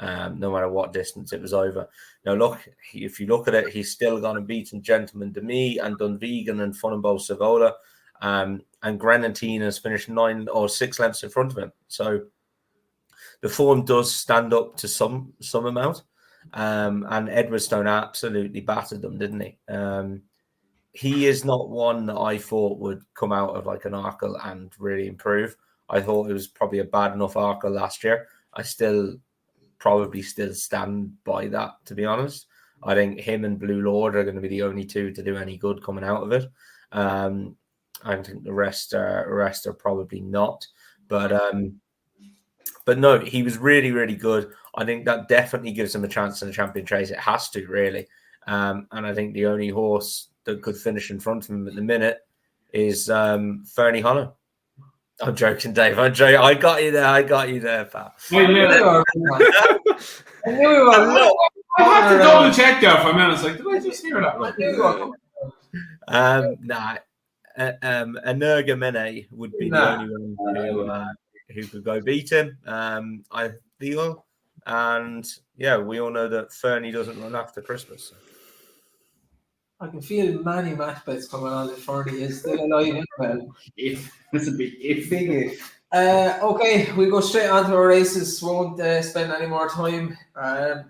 no matter what distance it was over. Now, look, if you look at it, he's still going to beat Gentleman Demi and Dunvegan and Funenbo Savola. And Grenadina's finished 9 or 6 lengths in front of him. So the form does stand up to some amount. And Edwardstone absolutely battered them, didn't he? He is not one that I thought would come out of like an Arkle and really improve. I thought it was probably a bad enough Arkle last year. I probably still stand by that, to be honest. I think him and Blue Lord are going to be the only 2 to do any good coming out of it. I think the rest are probably not. But no, he was really, really good. I think that definitely gives him a chance in the Champion Chaser. It has to, really. And I think the only horse that could finish in front of him at the minute is Fernie Hollow. I'm joking, Dave. I'm joking. I got you there, pal. I knew you were. I had to double check there for a minute. It's like, did I just hear that? Energumene would be the only one who could go beat him, I feel. And yeah, we all know that Fernie doesn't run after Christmas. So. I can feel many match bets coming on that Fernie is still alive. If. That's a big if. Big if. Okay, we'll go straight on to our races. Won't spend any more time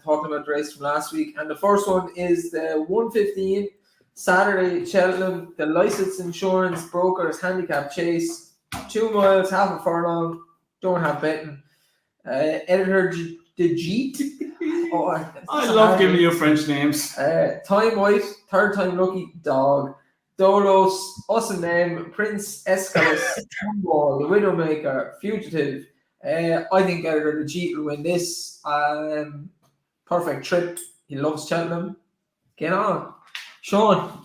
talking about the race from last week. And the first one is the 1:15 Saturday Cheltenham, the Licensed Insurance Brokers Handicap Chase. 2 miles, half a furlong. Don't have betting. Editor Dejit. I love giving you French names. Time White, Third Time Lucky, Dog. Dolos, Awesome Name, Prince Escalus, Wall, The Widowmaker, Fugitive. I think Editor Dejit will win this. Perfect trip. He loves Cheltenham. Get on. Sean.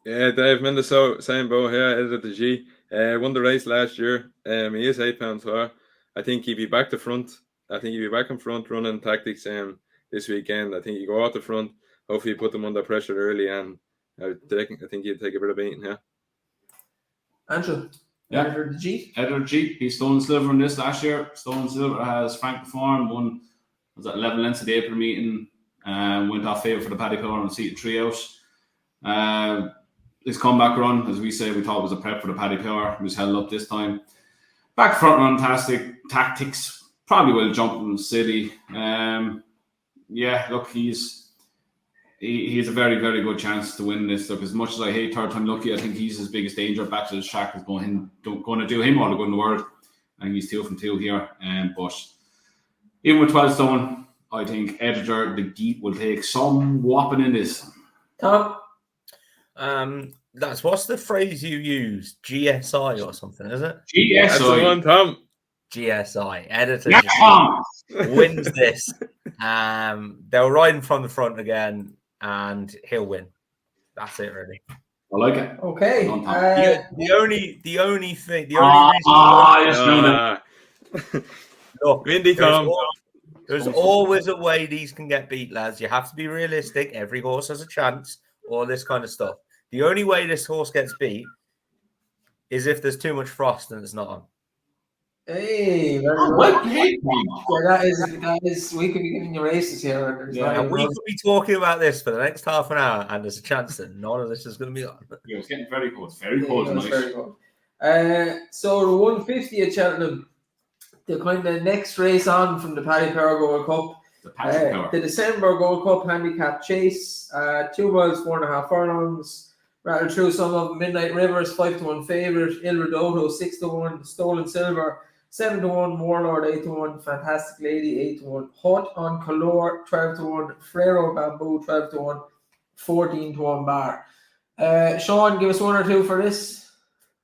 Yeah, Dave, I'm in the same boat here. Editor the G. Won the race last year. He is £8 higher. I think he'd be back to front. I think he'd be back in front running tactics this weekend. I think you go out the front. Hopefully, put them under pressure early, and I think he'd take a bit of beating here. Andrew. Yeah. Editor the G. Editor G. He stole silver in this last year. Stone Silver has Frank Perform won. Was at 11 lengths at the April meeting. Went off favour for the Paddy Power and seated 3 out. His comeback run, as we say, we thought was a prep for the Paddy Power. He was held up this time. Back front run tactics. Probably will jump in the city. Look, he has a very, very good chance to win this. Look, as much as I hate Third Time Lucky, I think he's his biggest danger. Back to the track is going to do him all the good in the world. I think he's 2 from 2 here. But even with 12 stone, I think Editor the Geet will take some whopping in this. Tom. What's the phrase you use? GSI or something, is it? GSI. That's the one, Tom. GSI. Editor Yeah, wins this. They'll ride him from the front again, and he'll win. That's it, really. I like it. Okay. The only reason. Look, Windy Tom. There's always a way these can get beat, lads. You have to be realistic. Every horse has a chance. All this kind of stuff. The only way this horse gets beat is if there's too much frost and it's not on. Hey, very Oh, good. what? Hey, Yeah, that is. We could be giving you races here. And there's Yeah, not And even we runs. could be talking about this for the next half an hour, and there's a chance that none of this is going to be on. yeah, it's getting very cold. It's very Yeah, cold it was tonight. very good. So the 150 at Cheltenham, the kind of next race on from the Paddy Power Gold Cup. The Patrick Power. The December Gold Cup handicap chase, 2 miles, 4.5 furlongs. Rattle through some of them. Midnight Rivers, 5-1 favourite. Il Redondo, 6-1. Stolen Silver, 7-1. Warlord, 8-1. Fantastic Lady, 8-1. Hot on Color, 12-1. Frero Bamboo, 12-1. 14-1 bar. Sean, give us one or two for this.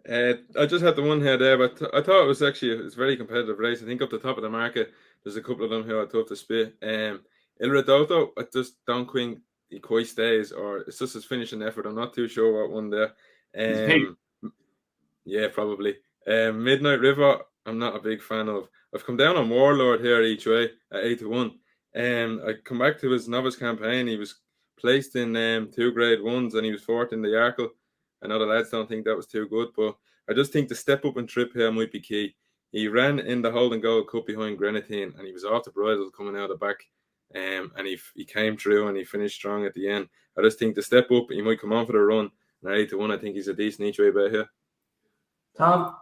I just had the one here there, but I thought it was actually a very competitive race. I think up the top of the market, there's a couple of them here I tough to spit. Il Redondo, I just don't think he quite stays, or it's just his finishing effort. I'm not too sure what one there. Yeah, probably. Midnight River, I'm not a big fan of. I've come down on Warlord here each way at 8-1. I come back to his novice campaign. He was placed in 2 grade ones and he was fourth in the Arkle. I know the lads don't think that was too good, but I just think the step up and trip here might be key. He ran in the Holden Gold Cup behind Grenadine and he was off the bridle coming out the back. And he came through and he finished strong at the end. I just think the step up, he might come on for the run. And at 8-1, I think he's a decent each way bet here. Tom?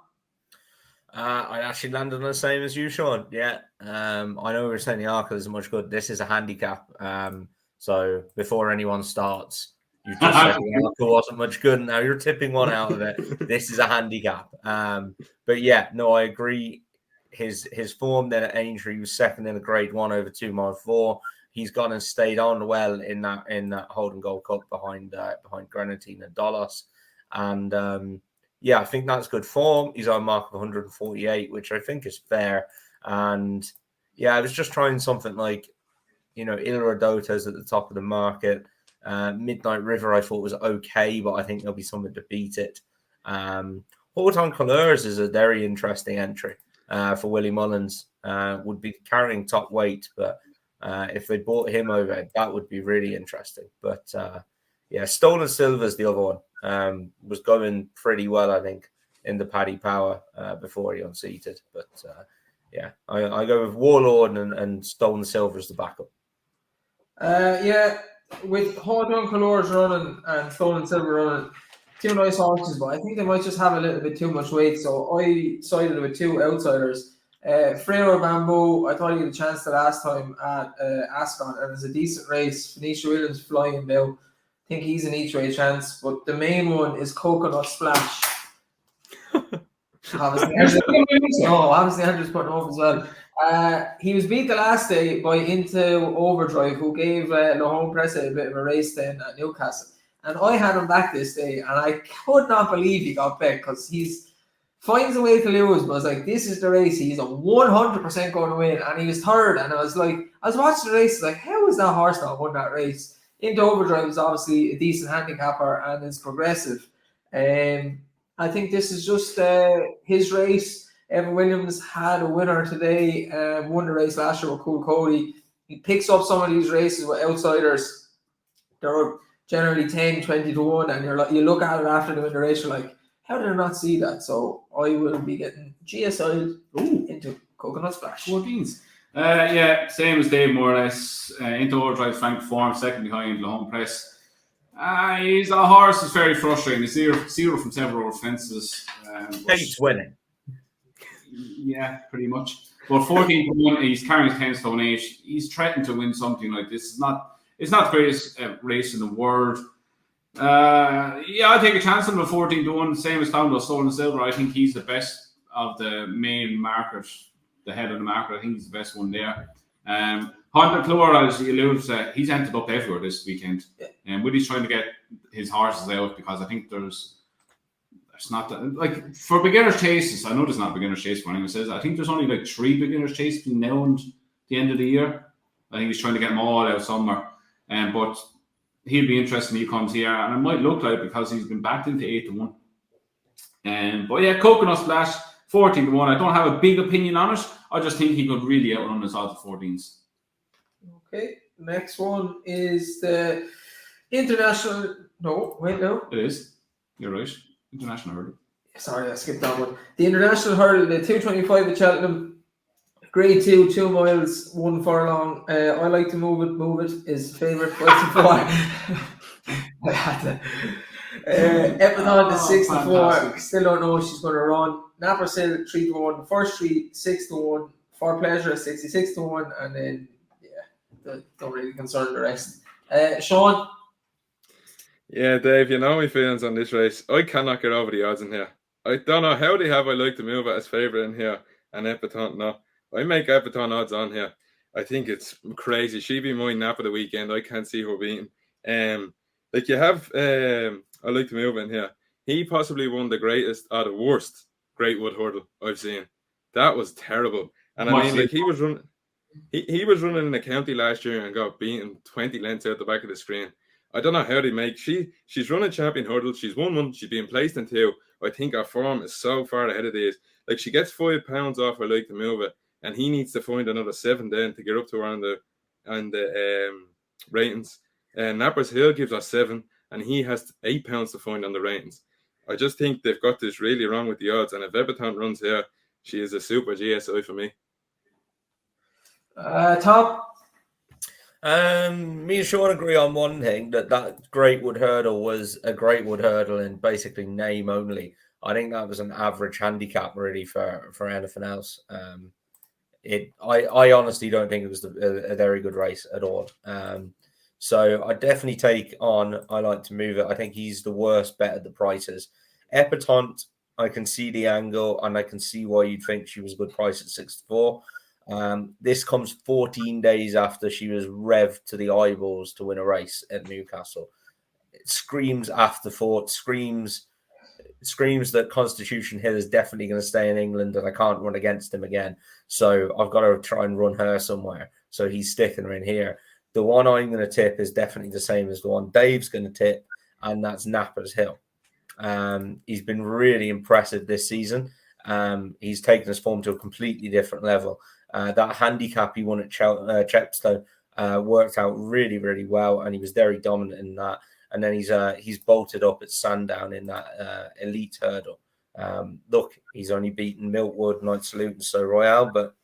I actually landed on the same as you, Sean. Yeah. I know we were saying the Arkle isn't much good. This is a handicap. So before anyone starts, you just said the Arkle wasn't much good. Now you're tipping one out of it. This is a handicap. But yeah, no, I agree. His form then at Aintree, he was second in a grade 1 over 2 mile 4. He's gone and stayed on well in that Holden Gold Cup behind Grenadine and Dolos. And yeah, I think that's good form. He's on a mark of 148, which I think is fair. And yeah, I was just trying something like, Il Redoto's at the top of the market. Midnight River, I thought was okay, but I think there'll be something to beat it. Horton Couleurs is a very interesting entry for Willie Mullins. Would be carrying top weight, but if they bought him over, that would be really interesting. But yeah, Stolen Silver's the other one. Was going pretty well, I think, in the Paddy Power before he unseated. But yeah, I go with Warlord and Stolen Silver as the backup. Yeah, with Horton Couleurs running and Stolen Silver running, 2 nice horses, but I think they might just have a little bit too much weight. So I sided with 2 outsiders. Frero Bamboo, I thought he had a chance the last time at Ascot, and it's a decent race. Phoenicia Williams flying now. I think he's an each way chance, but the main one is Coconut Splash. Obviously, Andrew's putting off as well. He was beat the last day by Into Overdrive, who gave Le Home Presse a bit of a race then at Newcastle. And I had him back this day, and I could not believe he got bet because he's finds a way to lose. But I was like, this is the race. He's a 100% going to win. And he was third. And I was watching the race, like, how is that horse not won that race? Into Overdrive is obviously a decent handicapper and is progressive. I think this is just his race. Evan Williams had a winner today, won the race last year with Cool Cody. He picks up some of these races with outsiders. They're generally 10, 20-1, and you look at it after they win the race, you're like, how did I not see that? So I will be getting GSI into Coconut Splash. 14s. Yeah, same as Dave, more or less. Into Overdrive, Frank Form, second behind Le Home Press. He's a horse is very frustrating. He's zero from several fences. Hates winning. Yeah, pretty much. But 14-1, he's carrying his 10 stone age. He's threatened to win something like this. It's not the greatest race in the world. Yeah, I take a chance on the 14-1, same as Tom does Stolen Silver. I think he's the best of the main market, the head of the market. I think he's the best one there. Hunter Clore, as you alluded to, he's entered up everywhere this weekend. And Woody's trying to get his horses out because I think there's not that, like for beginners chases. I know there's not beginners chase for anyone says. I think there's only like 3 beginners chases between now and the end of the year. I think he's trying to get them all out somewhere. But he'll be interesting when he comes here, and it might look like because he's been backed into 8-1. But yeah, Coconut Splash 14-1. I don't have a big opinion on it. I just think he could really outrun his odds of 14s. Okay, next one is the international. No, wait, no. It is. You're right. International hurdle. Sorry, I skipped that one. The International Hurdle, the 225 at Cheltenham, Grade 2, 2 miles, 1 furlong. I like to move it. Is favourite by 4. I had to. Epidon is 6 to 4. Still don't know if she's going to run. Napper's Hill 3 to 1. First Street 6 to 1. For Pleasure 66 to 1. And then, don't really concern the rest. Sean? Yeah, Dave, you know my feelings on this race. I cannot get over the odds in here. I don't know how they have I like to move it as favourite in here and Epidon no. I make Epidon odds on here. I think it's crazy. She be my nap of the weekend. I can't see her beating. Like you have I like to move in here. He possibly won the greatest or the worst Great Wood Hurdle I've seen. That was terrible. And I mean, like he was running in the county last year and got beaten 20 lengths out the back of the screen. I don't know how they make. She's running champion hurdle. She's won one. She's being placed in 2. I think her form is so far ahead of these. Like she gets £5 off. I like to move it, and he needs to find another 7 then to get up to her on the ratings. And Napper's Hill gives us 7, and he has £8 to find on the ratings. I just think they've got this really wrong with the odds. And if Epidon runs here, she is a super GSI for me. Tom? Me and Sean agree on one thing, that Great Wood Hurdle was a Great Wood Hurdle in basically name only. I think that was an average handicap really for anything else. I honestly don't think it was a very good race at all. So I definitely take on. I like to move it. I think he's the worst bet at the prices. Epidon, I can see the angle and I can see why you'd think she was a good price at 6 to 4. This comes 14 days after she was revved to the eyeballs to win a race at Newcastle. It screams afterthought, screams that Constitution Hill is definitely going to stay in England and I can't run against him again. So I've got to try and run her somewhere. So he's sticking her in here. The one I'm going to tip is definitely the same as the one Dave's going to tip, and that's Napper's Hill. He's been really impressive this season. He's taken his form to a completely different level. That handicap he won at Chepstow worked out really, really well, and he was very dominant in that. And then he's bolted up at Sandown in that elite hurdle. Look, he's only beaten Milkwood, Knight Salute, and So Royale, but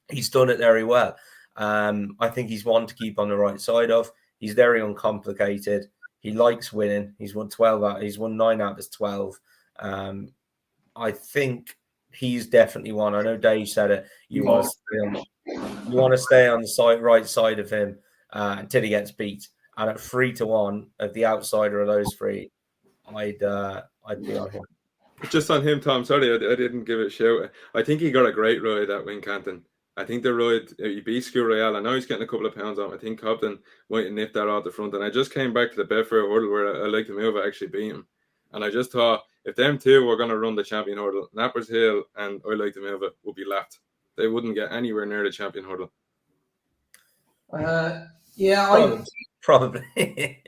he's done it very well. I think he's one to keep on the right side of. He's very uncomplicated. He likes winning. He's won 9 out of his 12. I think he's definitely one. I know Dave said it. You want to stay on the right side of him until he gets beat. And at 3 to 1, of the outsider of those 3, I'd be on him. Just on him, Tom. Sorry, I didn't give it a shout. I think he got a great ride at Wincanton. I think the ride, he beat School Royale. I know he's getting a couple of pounds off. I think Cobden might have nipped that off the front. And I just came back to the Bedford Hurdle where I like to move. I actually beat him. And I just thought, if them two were going to run the Champion Hurdle, Napper's Hill and I like to move it would be lapped. They wouldn't get anywhere near the Champion Hurdle. Probably.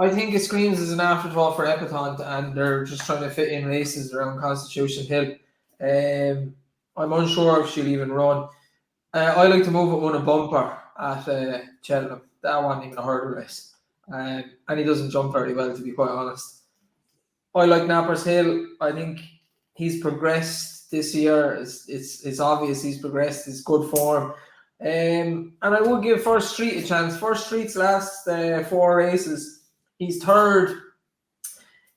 I think it screams as an afterthought for Epidon, and they're just trying to fit in races around Constitution Hill. I'm unsure if she'll even run. I like to move it on a bumper at Cheltenham. That wasn't even a hurdle race. And he doesn't jump very well, to be quite honest. I like Napper's Hill. I think he's progressed this year. It's obvious he's progressed. It's good form. And I would give First Street a chance. First Street's last 4 races, he's 3rd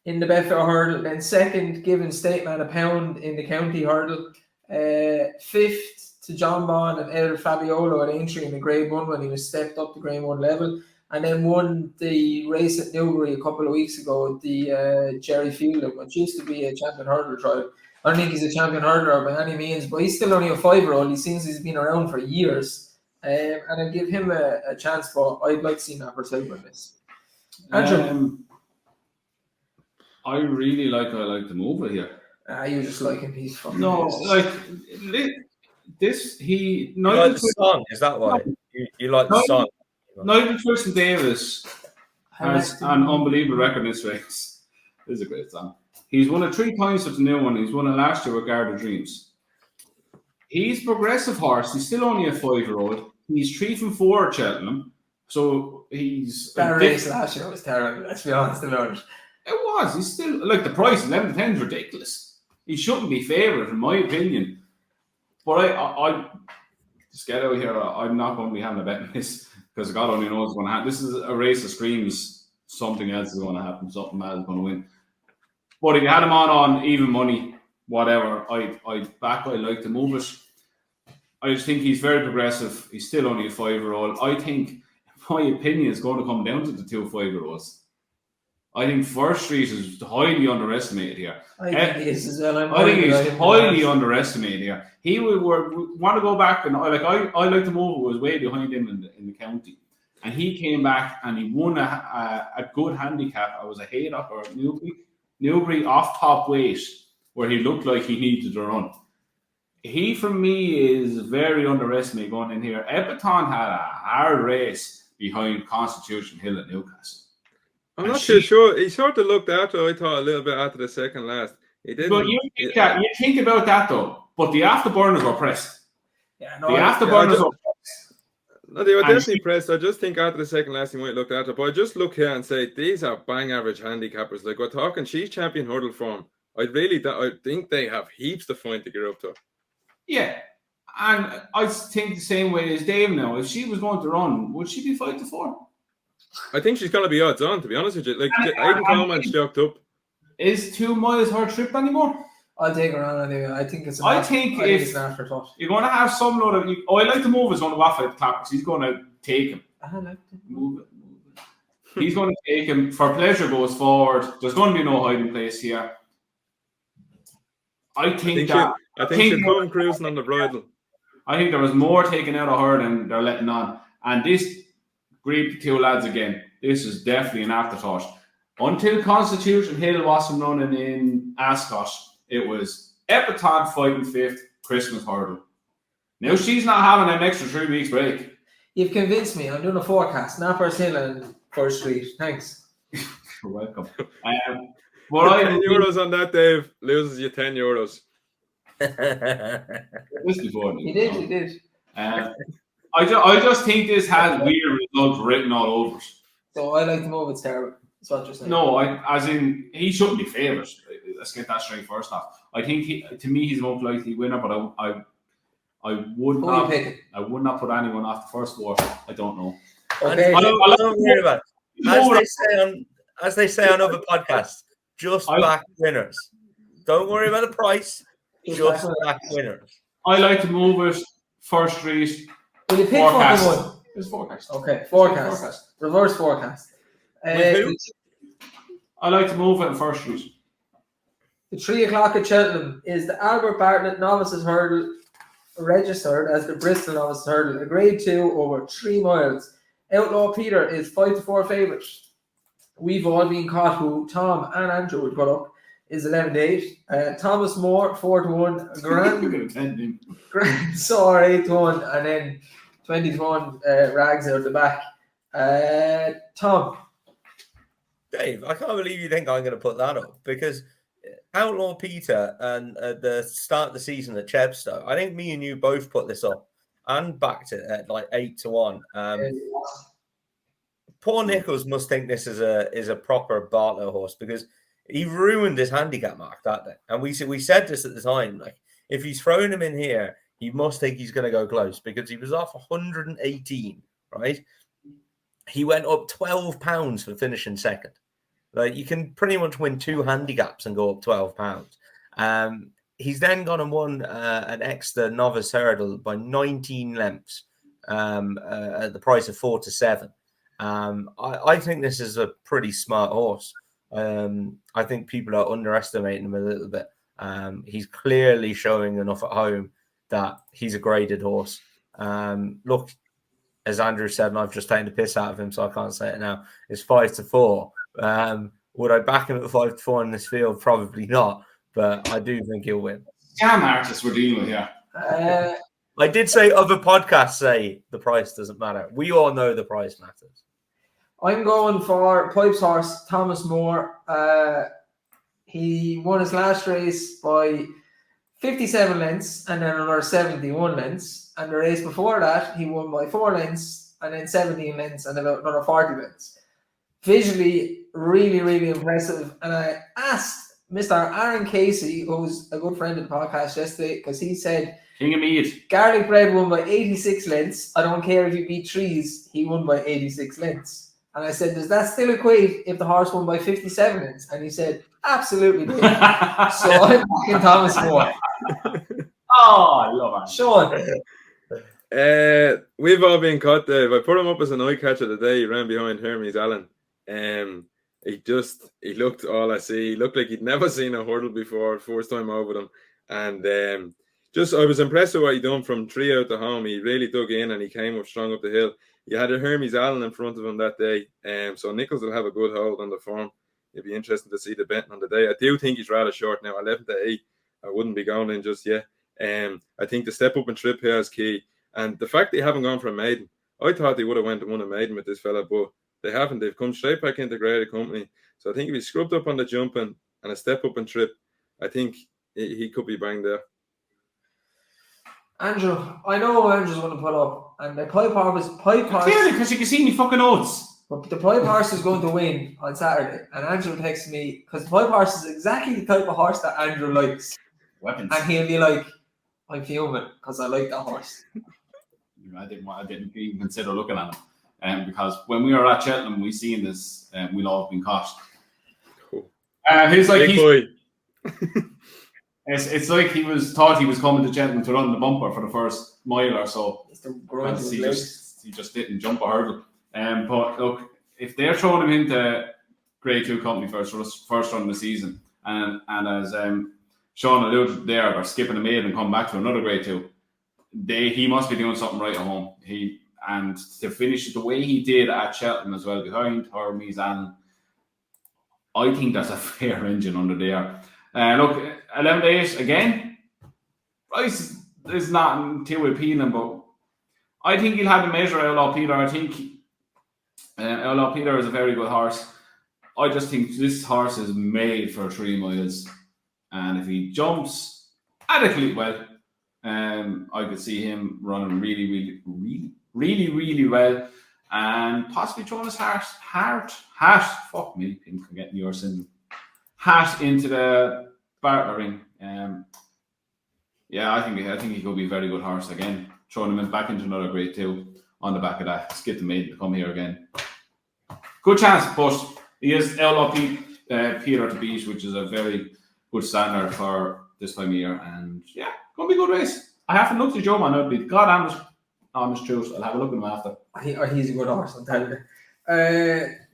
in the Bedford Hurdle, then 2nd, giving Stateman a pound in the county hurdle, 5th to John Bond and El Fabiolo at Aintree in the Grade 1 when he was stepped up to Grade 1 level, and then won the race at Newbury a couple of weeks ago, the Jerry Fielding, which used to be a champion hurdle trial. I don't think he's a champion hurdler by any means, but he's still only a 5-year-old. He seems he's been around for years. And I'd give him a chance, but I'd like to see Napper's Hill win this. Andrew? I really like to move it here. You just like him. He's fucking this. You like the song? Is that why? You like the song? Nigel Twiston-Davis has an unbelievable record in this race. This is a great song. He's won it 3 times with the new one. He's won it last year with Guard of Dreams. He's a progressive horse. He's still only a 5-year-old. He's 3 from 4 at Cheltenham. So he's... That race last year was terrible. Let's be honest about it. It was. He's still like the price 11 to 10 is ridiculous. He shouldn't be favourite in my opinion. But I just get out here. I'm not going to be having a bet on this because God only knows what's going to happen. This is a race of screams. Something else is going to happen. Something else is going to win. But if you had him on even money, whatever, I like to move it. I just think he's very progressive. He's still only a 5-year-old. I think, in my opinion, it's going to come down to the 2 5-year-olds. I think First Street is highly underestimated here. I think he is as well. I think he's highly underestimated here. He would want to go back, and I like to move. Was way behind him in the county, and he came back and he won a good handicap. I was a Haydock or Newbury off top weight where he looked like he needed to run. He, for me, is very underestimated going in here. Epiton had a hard race behind Constitution Hill at Newcastle. I'm not too sure. He sort of looked after, I thought, a little bit after the second last. He didn't. But you think about that, though. But the afterburners were pressed. Yeah, no, the afterburners were pressed. No, they were definitely pressed. I just think after the second last, he might look after. But I just look here and say, these are bang average handicappers. Like, we're talking, she's champion hurdle form. I think they have heaps to find to get up to. Yeah. And I think the same way as Dave now. If she was going to run, would she be 5 to 4? I think she's going to be odds on, to be honest with you. Like, Aidan Coleman's shocked up. Is 2 miles her trip anymore? I'll take her on anyway. I think it's it's an afterthought. You're going to have some load of... I like to move his on the waffle at the top because he's going to take him. I like to move it. He's going to take him. For pleasure goes forward. There's going to be no hiding place here. I think she'll come cruising on the bridle. I think there was more taken out of her than they're letting on. And this... Greet the 2 lads again. This is definitely an afterthought. Until Constitution Hill wasn't running in Ascot, it was Epiton fighting 5th, Christmas hurdle. Now she's not having an extra 3 weeks break. You've convinced me. I'm doing a forecast. Nappers Hill and First Street. Thanks. You're welcome. But 10 euros on that, Dave. Loses you 10 euros. This before he did. I just think this has weird results written all over it. So I like to move. It's terrible. That's what you're saying. No, as in he shouldn't be favourite. Let's get that straight first off. I think to me he's the most likely winner, but I would not put anyone off the first 4. I don't know. Okay, don't worry about it. As they say on other podcasts, just back winners. Don't worry about the price. Just back winners. I like to move it First Street. Will you pick fucking one? It's forecast. Okay, forecast. Reverse forecast. I like to move it First Street. The 3 o'clock at Cheltenham is the Albert Bartlett Novices Hurdle, registered as the Bristol Novices Hurdle, a grade 2 over 3 miles. Outlaw Peter is 5 to 4 favourite. We've all been caught who Tom and Andrew would put up is 11 to 8. Thomas Moore 4 to 1. Grand Soar 8 to 1, and then 20 to 1 Rags out the back. Tom. Dave, I can't believe you think I'm going to put that up because Outlaw Peter and the start of the season at Chepstow, I think me and you both put this up and backed it at like 8 to 1. Poor Nichols must think this is a proper Bartlett horse because he ruined his handicap mark that day. And we said this at the time, like, if he's throwing him in here, he must think he's going to go close because he was off 118, right? He went up £12 for finishing second. Like, you can pretty much win 2 handicaps and go up £12. He's then gone and won an extra novice hurdle by 19 lengths at the price of 4 to 7. I think this is a pretty smart horse. I think people are underestimating him a little bit. He's clearly showing enough at home that he's a graded horse. Look, as Andrew said, and I've just taken the piss out of him, so I can't say it now, it's 5 to 4. Would I back him at 5 to 4 in this field? Probably not, but I do think he'll win. Scam artists we're dealing with here. I did say other podcasts say the price doesn't matter. We all know the price matters. I'm going for Pipes horse, Thomas Moore. He won his last race by 57 lengths and then another 71 lengths. And the race before that, he won by 4 lengths and then 17 lengths and about another 40 lengths. Visually, really, really impressive. And I asked Mr. Aaron Casey, who's a good friend of the podcast, yesterday, because he said King of Mead. Garlic Bread won by 86 lengths. I don't care if you beat trees, he won by 86 lengths. And I said, does that still equate if the horse won by 57 lengths? And he said, absolutely. So I'm backing Thomas Moore. Oh, I love it. Sean. We've all been caught, Dave. I put him up as an eye catcher today. He ran behind Hermes Allen. He looked all I see. He looked like he'd never seen a hurdle before, first time over them. And I was impressed with what he done from 3 out to home. He really dug in and he came up strong up the hill. You had a Hermes Allen in front of him that day. So Nichols will have a good hold on the form. It'd be interesting to see the betting on the day. I do think he's rather short now, 11 to 8. I wouldn't be going in just yet. I think the step up and trip here is key. And the fact they haven't gone for a maiden, I thought they would have went and won a maiden with this fella, but they haven't. They've come straight back into graded company. So I think if he scrubbed up on the jumping and a step up and trip, I think he could be banged there. Andrew, I know Andrew's going to put up, and the pipe horse. Clearly, because you can see me fucking notes. But the pipe horse is going to win on Saturday, and Andrew texts me because the pipe horse is exactly the type of horse that Andrew likes. Weapons. And he'll be like, I'm fuming because I like that horse. I didn't even consider looking at him. Because when we were at Cheltenham, we seen this. We'd all been caught. Cool. He's like Big boy. It's like he thought he was coming to Cheltenham to run the bumper for the first mile or so. He just didn't jump a hurdle. But look, if they're throwing him into Grade 2 company first run of the season, and as Sean alluded there, they're skipping a maiden and come back to another Grade 2, he must be doing something right at home. And to finish it the way he did at Cheltenham as well, behind Hermes Allen, I think that's a fair engine under there. Look, 11 days again. Price is not too appealing, but I think he'll have to measure Outlaw Peter. I think Outlaw Peter is a very good horse. I just think this horse is made for 3 miles, and if he jumps adequately well, I could see him running really well, and possibly throwing his hat. Fuck me, I'm getting your syndrome. Hat into the Bartlett ring. I think he could be a very good horse again. Throwing him back into another Grade 2 on the back of that. Skip the maiden to come here again. Good chance, but he is Outlaw Peter to beat, which is a very good standard for this time of year. And yeah, gonna be a good race. I haven't looked at Joe Man. I'd be God honest truth. I'll have a look at him after. He's a good horse, I'm telling you.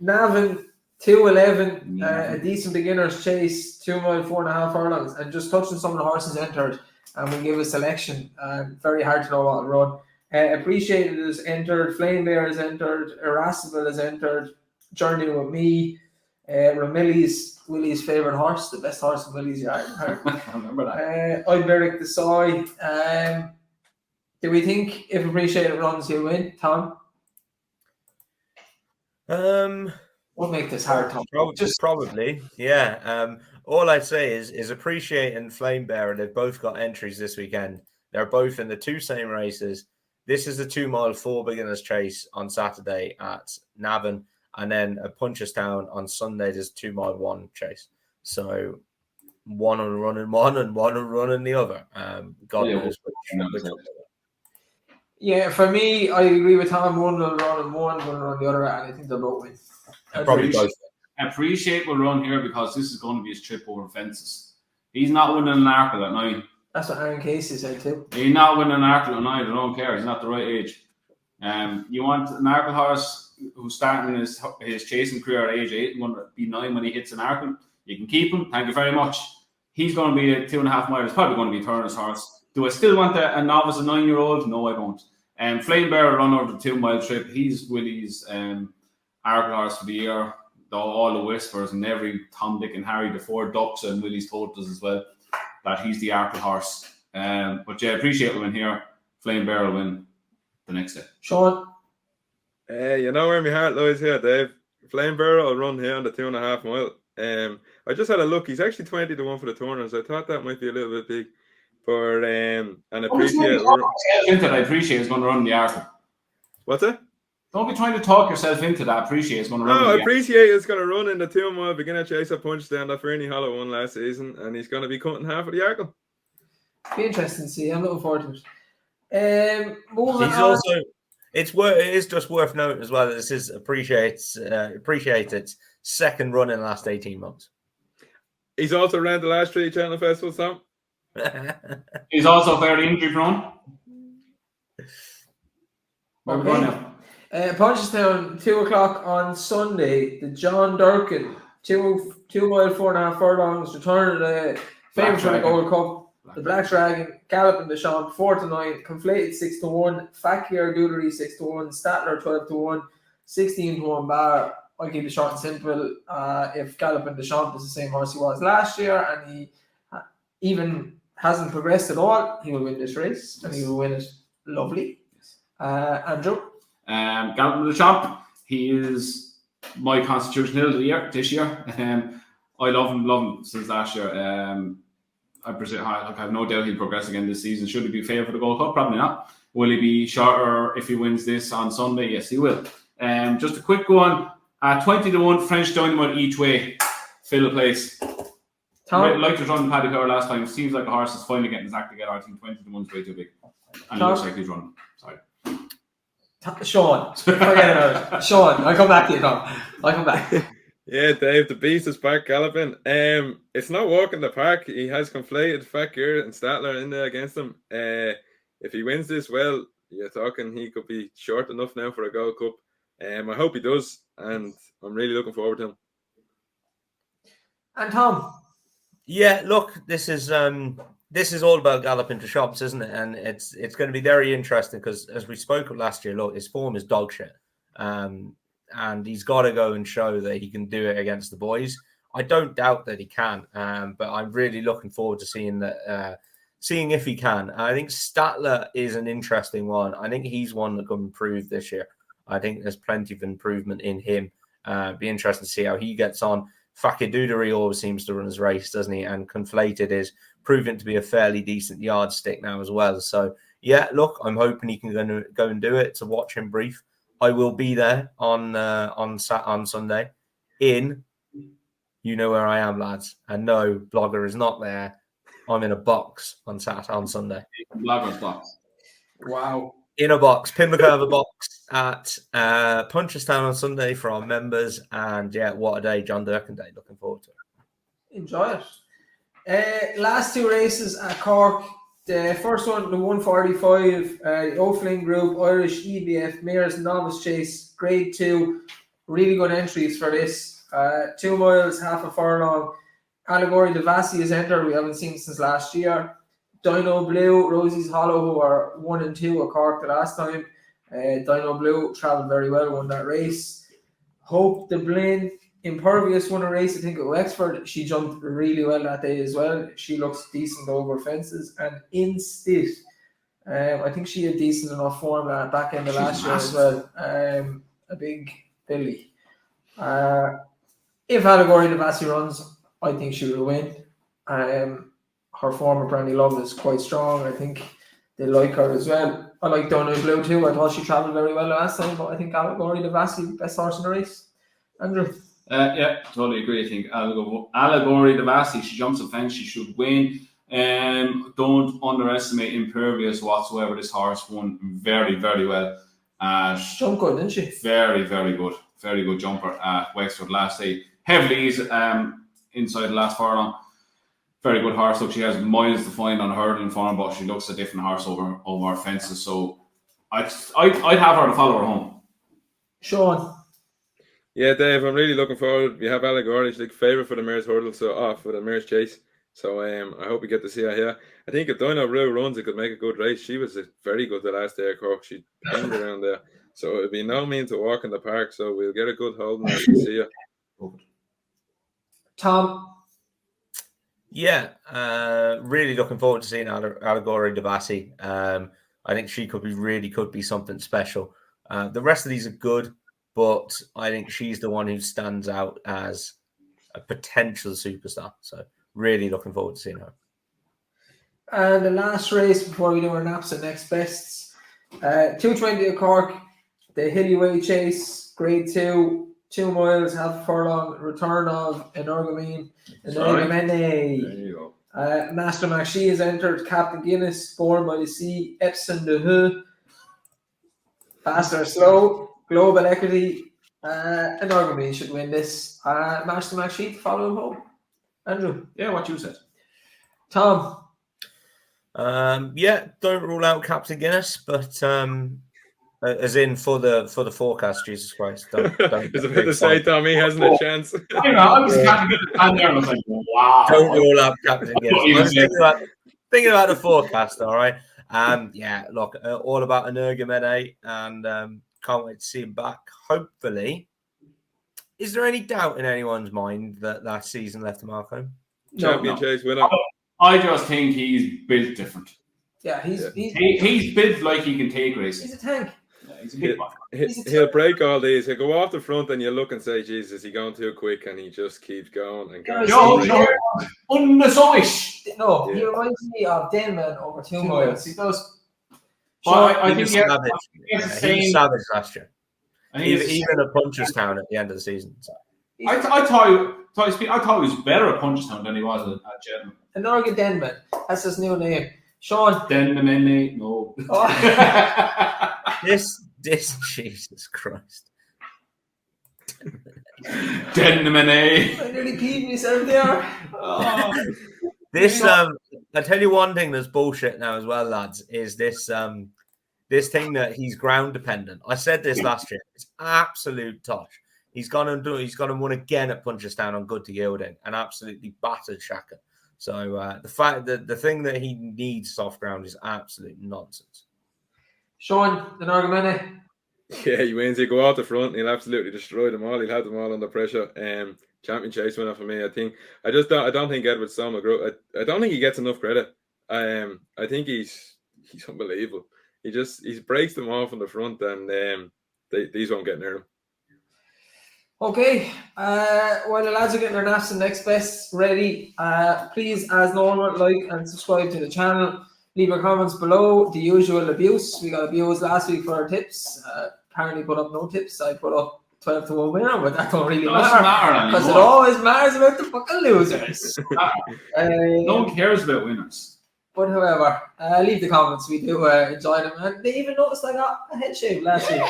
Navin 2:11, a decent beginner's chase, 2 mile, 4.5 furlongs, and just touching some of the horses entered, and we give a selection. Very hard to know what to run. Appreciated is entered, Flame Bear is entered, Irascible is entered, Journey with Me, Ramilli's Willie's favourite horse, the best horse in Willie's yard. I remember that. Iberic the Soy. Do we think if Appreciated runs, he'll win, Tom? What make this hard, Tom? Probably, yeah. All I'd say is Appreciate and Flame Bearer, they've both got entries this weekend. They're both in the 2 same races. This is the 2 mile 4 beginners chase on Saturday at Navan, and then at Punchestown on Sunday there's 2 mile 1 chase. So one on running one and one on running the other. God knows which. Yeah, for me, I agree with Tom. One will run and one will run the other, and I think they'll both win. Probably both. Appreciate will run here because this is going to be his trip over fences. He's not winning an Arkle at 9. That's what Aaron Casey said too. He's not winning an Arkle at 9. I don't care. He's not the right age. You want an Arkle horse who's starting his chasing career at age 8 and going to be 9 when he hits an Arkle. You can keep him. Thank you very much. He's going to be a 2.5 miles. Probably going to be Turner's horse. Do I still want a novice, a 9-year-old? No, I don't. Flame Bear run over the 2 mile trip. He's Willie's Arkle horse for the year. All the whispers and every Tom, Dick and Harry, the 4 ducks and Willie's photos as well, that he's the Arkle horse. But yeah, Appreciate will win here. Flame Bear will win the next day. Sean? You know where my heart lies here, Dave. Flame Bear will run here on the 2.5 mile. I just had a look. He's actually 20 to 1 for the Turners. I thought that might be a little bit big. For and Appreciate. I Appreciate is going to run the Arkle. What's it? Don't be trying to talk yourself into that. Appreciate it's going to run. No, again. Appreciate it's going to run in the 2 mile beginner chaser punch down that Fernie Hollow one last season, and he's going to be cutting half of the Arkle. Be interesting to see. I'm looking forward to it. Moving He's on. also it is just worth noting as well that this is Appreciated's second run in the last 18 months. He's also ran the last 3 Cheltenham festivals, Tom. He's also fairly injury prone. Where we going now? Punchestown, 2 o'clock on Sunday. The John Durkan, 2 mile, 4.5 furlongs, return of the favourites for the Gold Cup. The Black Dragon, Galopin Des Champs, 4-9, Conflated 6-1, Fakir Doodlery 6-1, Statler 12-1, 16-1 bar. I'll keep it short and simple. If Galopin Des Champs is the same horse he was last year and he even hasn't progressed at all, he will win this race and he will win it lovely. Andrew? Galopin Des Champs, he is my Constitution Hill this year. I love him since last year. I have no doubt he'll progress again this season. Should he be favoured for the Gold Cup? Probably not. Will he be shorter if he wins this on Sunday? Yes, he will. Just a quick one. 20-1 French Dynamite each way. Fill the place. Tom? Like to run Paddy Power last time. Seems like a horse is finally getting his act together. I think 20-1's way too big. And it looks like he's running. Sorry. Sean. Forget about it. Sean, I'll come back to you, Tom. I'll come back. Yeah, Dave, the beast is back galloping. It's not walking the park. He has Conflated, Fakir, and Statler in there against him. If he wins this, well, you're talking he could be short enough now for a Gold Cup. I hope he does, and I'm really looking forward to him. And Tom? Yeah, look, this is all about Galopin Des Champs, isn't it? And it's going to be very interesting because, as we spoke of last year, look, his form is dog shit. And he's got to go and show that he can do it against the boys. I don't doubt that he can, but I'm really looking forward to seeing if he can. I think Statler is an interesting one. I think he's one that can improve this year. I think there's plenty of improvement in him. Be interesting to see how he gets on. Fakir always seems to run his race, doesn't he? And Conflated is proven to be a fairly decent yardstick now as well. So, yeah, look, I'm hoping he can go and do it. To watch him brief. I will be there on Sunday in, you know where I am, lads. And no, Blogger is not there. I'm in a box on Sunday. Blogger's box. Wow. In a box, Pimlico have a box at Punchestown on Sunday for our members. And yeah, what a day, John Durkan Day. Looking forward to it. Enjoy it. Last 2 races at Cork. The first one, the 145, the O'Flynn Group, Irish EBF, Mayor's Novice Chase, Grade 2. Really good entries for this. 2 miles, half a furlong. Allegory the Vassie is entered. We haven't seen since last year. Dino Blue, Rosie's Hollow, who are 1 and 2 at Cork the last time. Dino Blue travelled very well, won that race. Hope the Blin, Impervious won a race, I think, at Wexford. She jumped really well that day as well. She looks decent over fences. And Instit, I think she had decent enough form at back end of last year as well. A big filly. If Allegory the Vassie runs, I think she will win. Her form of Brandy Love is quite strong. I think they like her as well. I like Donna Blue too. I thought she travelled very well last time, but I think Allegory the Vassie, best horse in the race. Andrew? Yeah, totally agree. I think Allegory the Vassie, she jumps a fence, she should win. Don't underestimate Impervious whatsoever. This horse won very, very well. Jumped good, didn't she? Very, very good. Very good jumper at Wexford last day. Heavily inside the last furlong. Very good horse. Look, she has miles to find on hurdling form, but she looks a different horse over fences. So I'd have her to follow her home. Sean? Yeah, Dave, I'm really looking forward. We have Allegory, she's like favourite for the Mayor's Hurdle, for the Mayor's Chase. So I hope we get to see her here. I think if Dino Blue runs, it could make a good race. She was very good the last day at Cork. She hanged around there. So it'd be no mean to walk in the park. So we'll get a good hold and see her. Tom? Yeah, really looking forward to seeing Allegory the Vassie. I think she could be something special. The rest of these are good, but I think she's the one who stands out as a potential superstar. So really looking forward to seeing her. And the last race before we do our naps and next bests, 220 at Cork, the Hillyway Chase, Grade 2, 2 miles, half a furlong, return of Energumene, Sorry. There Energumene. you go. Master Maxi has entered, Captain Guinness, Born by the Sea, Epsom de Hu, Fast or Slow, Global Equity, Energumene should win this. Master Maxi to follow him home. Andrew. Yeah, what you said. Tom. Yeah, don't rule out Captain Guinness, but as in for the forecast, Jesus Christ. Don't I was about to say, Tommy hasn't a chance. I was Captain Guinness there and I was like, wow. Don't rule out Captain Guinness. What you I was said. thinking about the forecast, all right? Yeah, look, all about Energumene, and can't wait to see him back. Hopefully. Is there any doubt in anyone's mind that season left a mark home? Champion Chase winner. I just think he's built different. Yeah, he's built like he can take races. he's a tank. Yeah, he's a big one. He'll break all these. He'll go off the front and you look and say, Jesus, is he going too quick? And he just keeps going and going. Unnesoish. No, he reminds me of Denman over 2 miles. He does. But I think he he was savage last year. Even at Punchestown at the end of the season. So. I thought he was better at Punchestown than he was at Cheltenham. Energumene Denman. That's his new name. Sean. Denman, no. Oh. This Jesus Christ. Denman. I nearly peed myself there. Oh. This I tell you one thing that's bullshit now as well, lads, is this this thing that he's ground dependent. I said this last year. It's absolute tosh. He's gonna win again at Punchestown on good to yielding and absolutely battered Shaka. So the fact that the thing that he needs soft ground is absolute nonsense. Sean, Energumene. Yeah, he wins. He'll go out the front and he'll absolutely destroy them all. He'll have them all under pressure. Champion Chase winner for me. I don't think Edward Stomach. I don't think he gets enough credit. I think he's unbelievable. He breaks them off on the front and these won't get near him. Okay, while the lads are getting their naps and next best ready, please, as normal, like and subscribe to the channel. Leave your comments below. The usual abuse. We got abused last week for our tips. Apparently put up no tips. I put up 12 to 1 winner, but that don't really matter. Because it always matters about the fucking losers. No one cares about winners. But however, leave the comments. We do enjoy them. And they even noticed I got a head shave last week.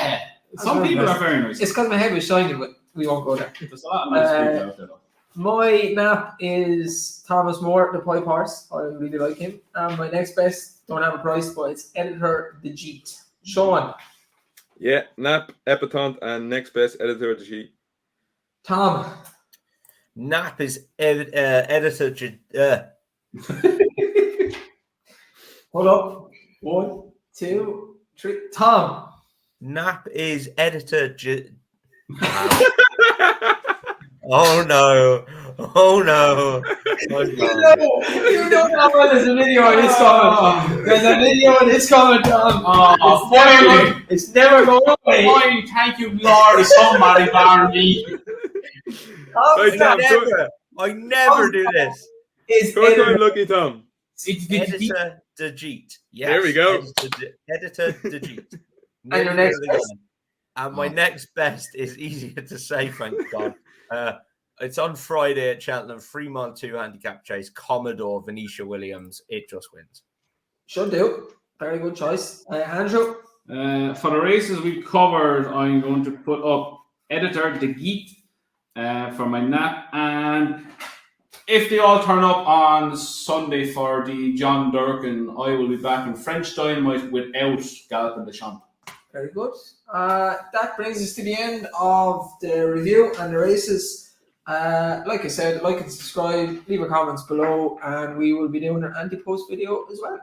Some people are very nice. It's because my head was shiny, but we won't go there. There's a lot of nice people out there. My nap is Thomas Moore, the pipe horse. I really like him. And my next best, don't have a price, but it's Editor the Jeet. Sean. Yeah, nap, Epitont, and next best Editor the Jeet. Tom. Nap is Editor. Hold up. 1, 2, 3. Tom. Nap is Editor. Oh no! Oh no! You know how well there's a video on this comment. There's a video on this comment, Tom. It's never going away. Why, thank you, Lord, somebody bar me. I never do this. Is lucky Tom. Editor the Jeet. Yes. There we go. Editor the Jeet. And your next best? And my next best is easier to say, thank God. It's on Friday at Cheltenham, 3 mile 2 handicap chase, Commodore Venetia Williams. It just wins. Should do. Very good choice. Andrew? For the races we've covered, I'm going to put up Editor the Geet for my nap. And if they all turn up on Sunday for the John Durkan, I will be back in French Dynamite without Galopin Des Champs. Very good. That brings us to the end of the review and the races. Like I said, like and subscribe, leave your comments below, and we will be doing an anti-post video as well.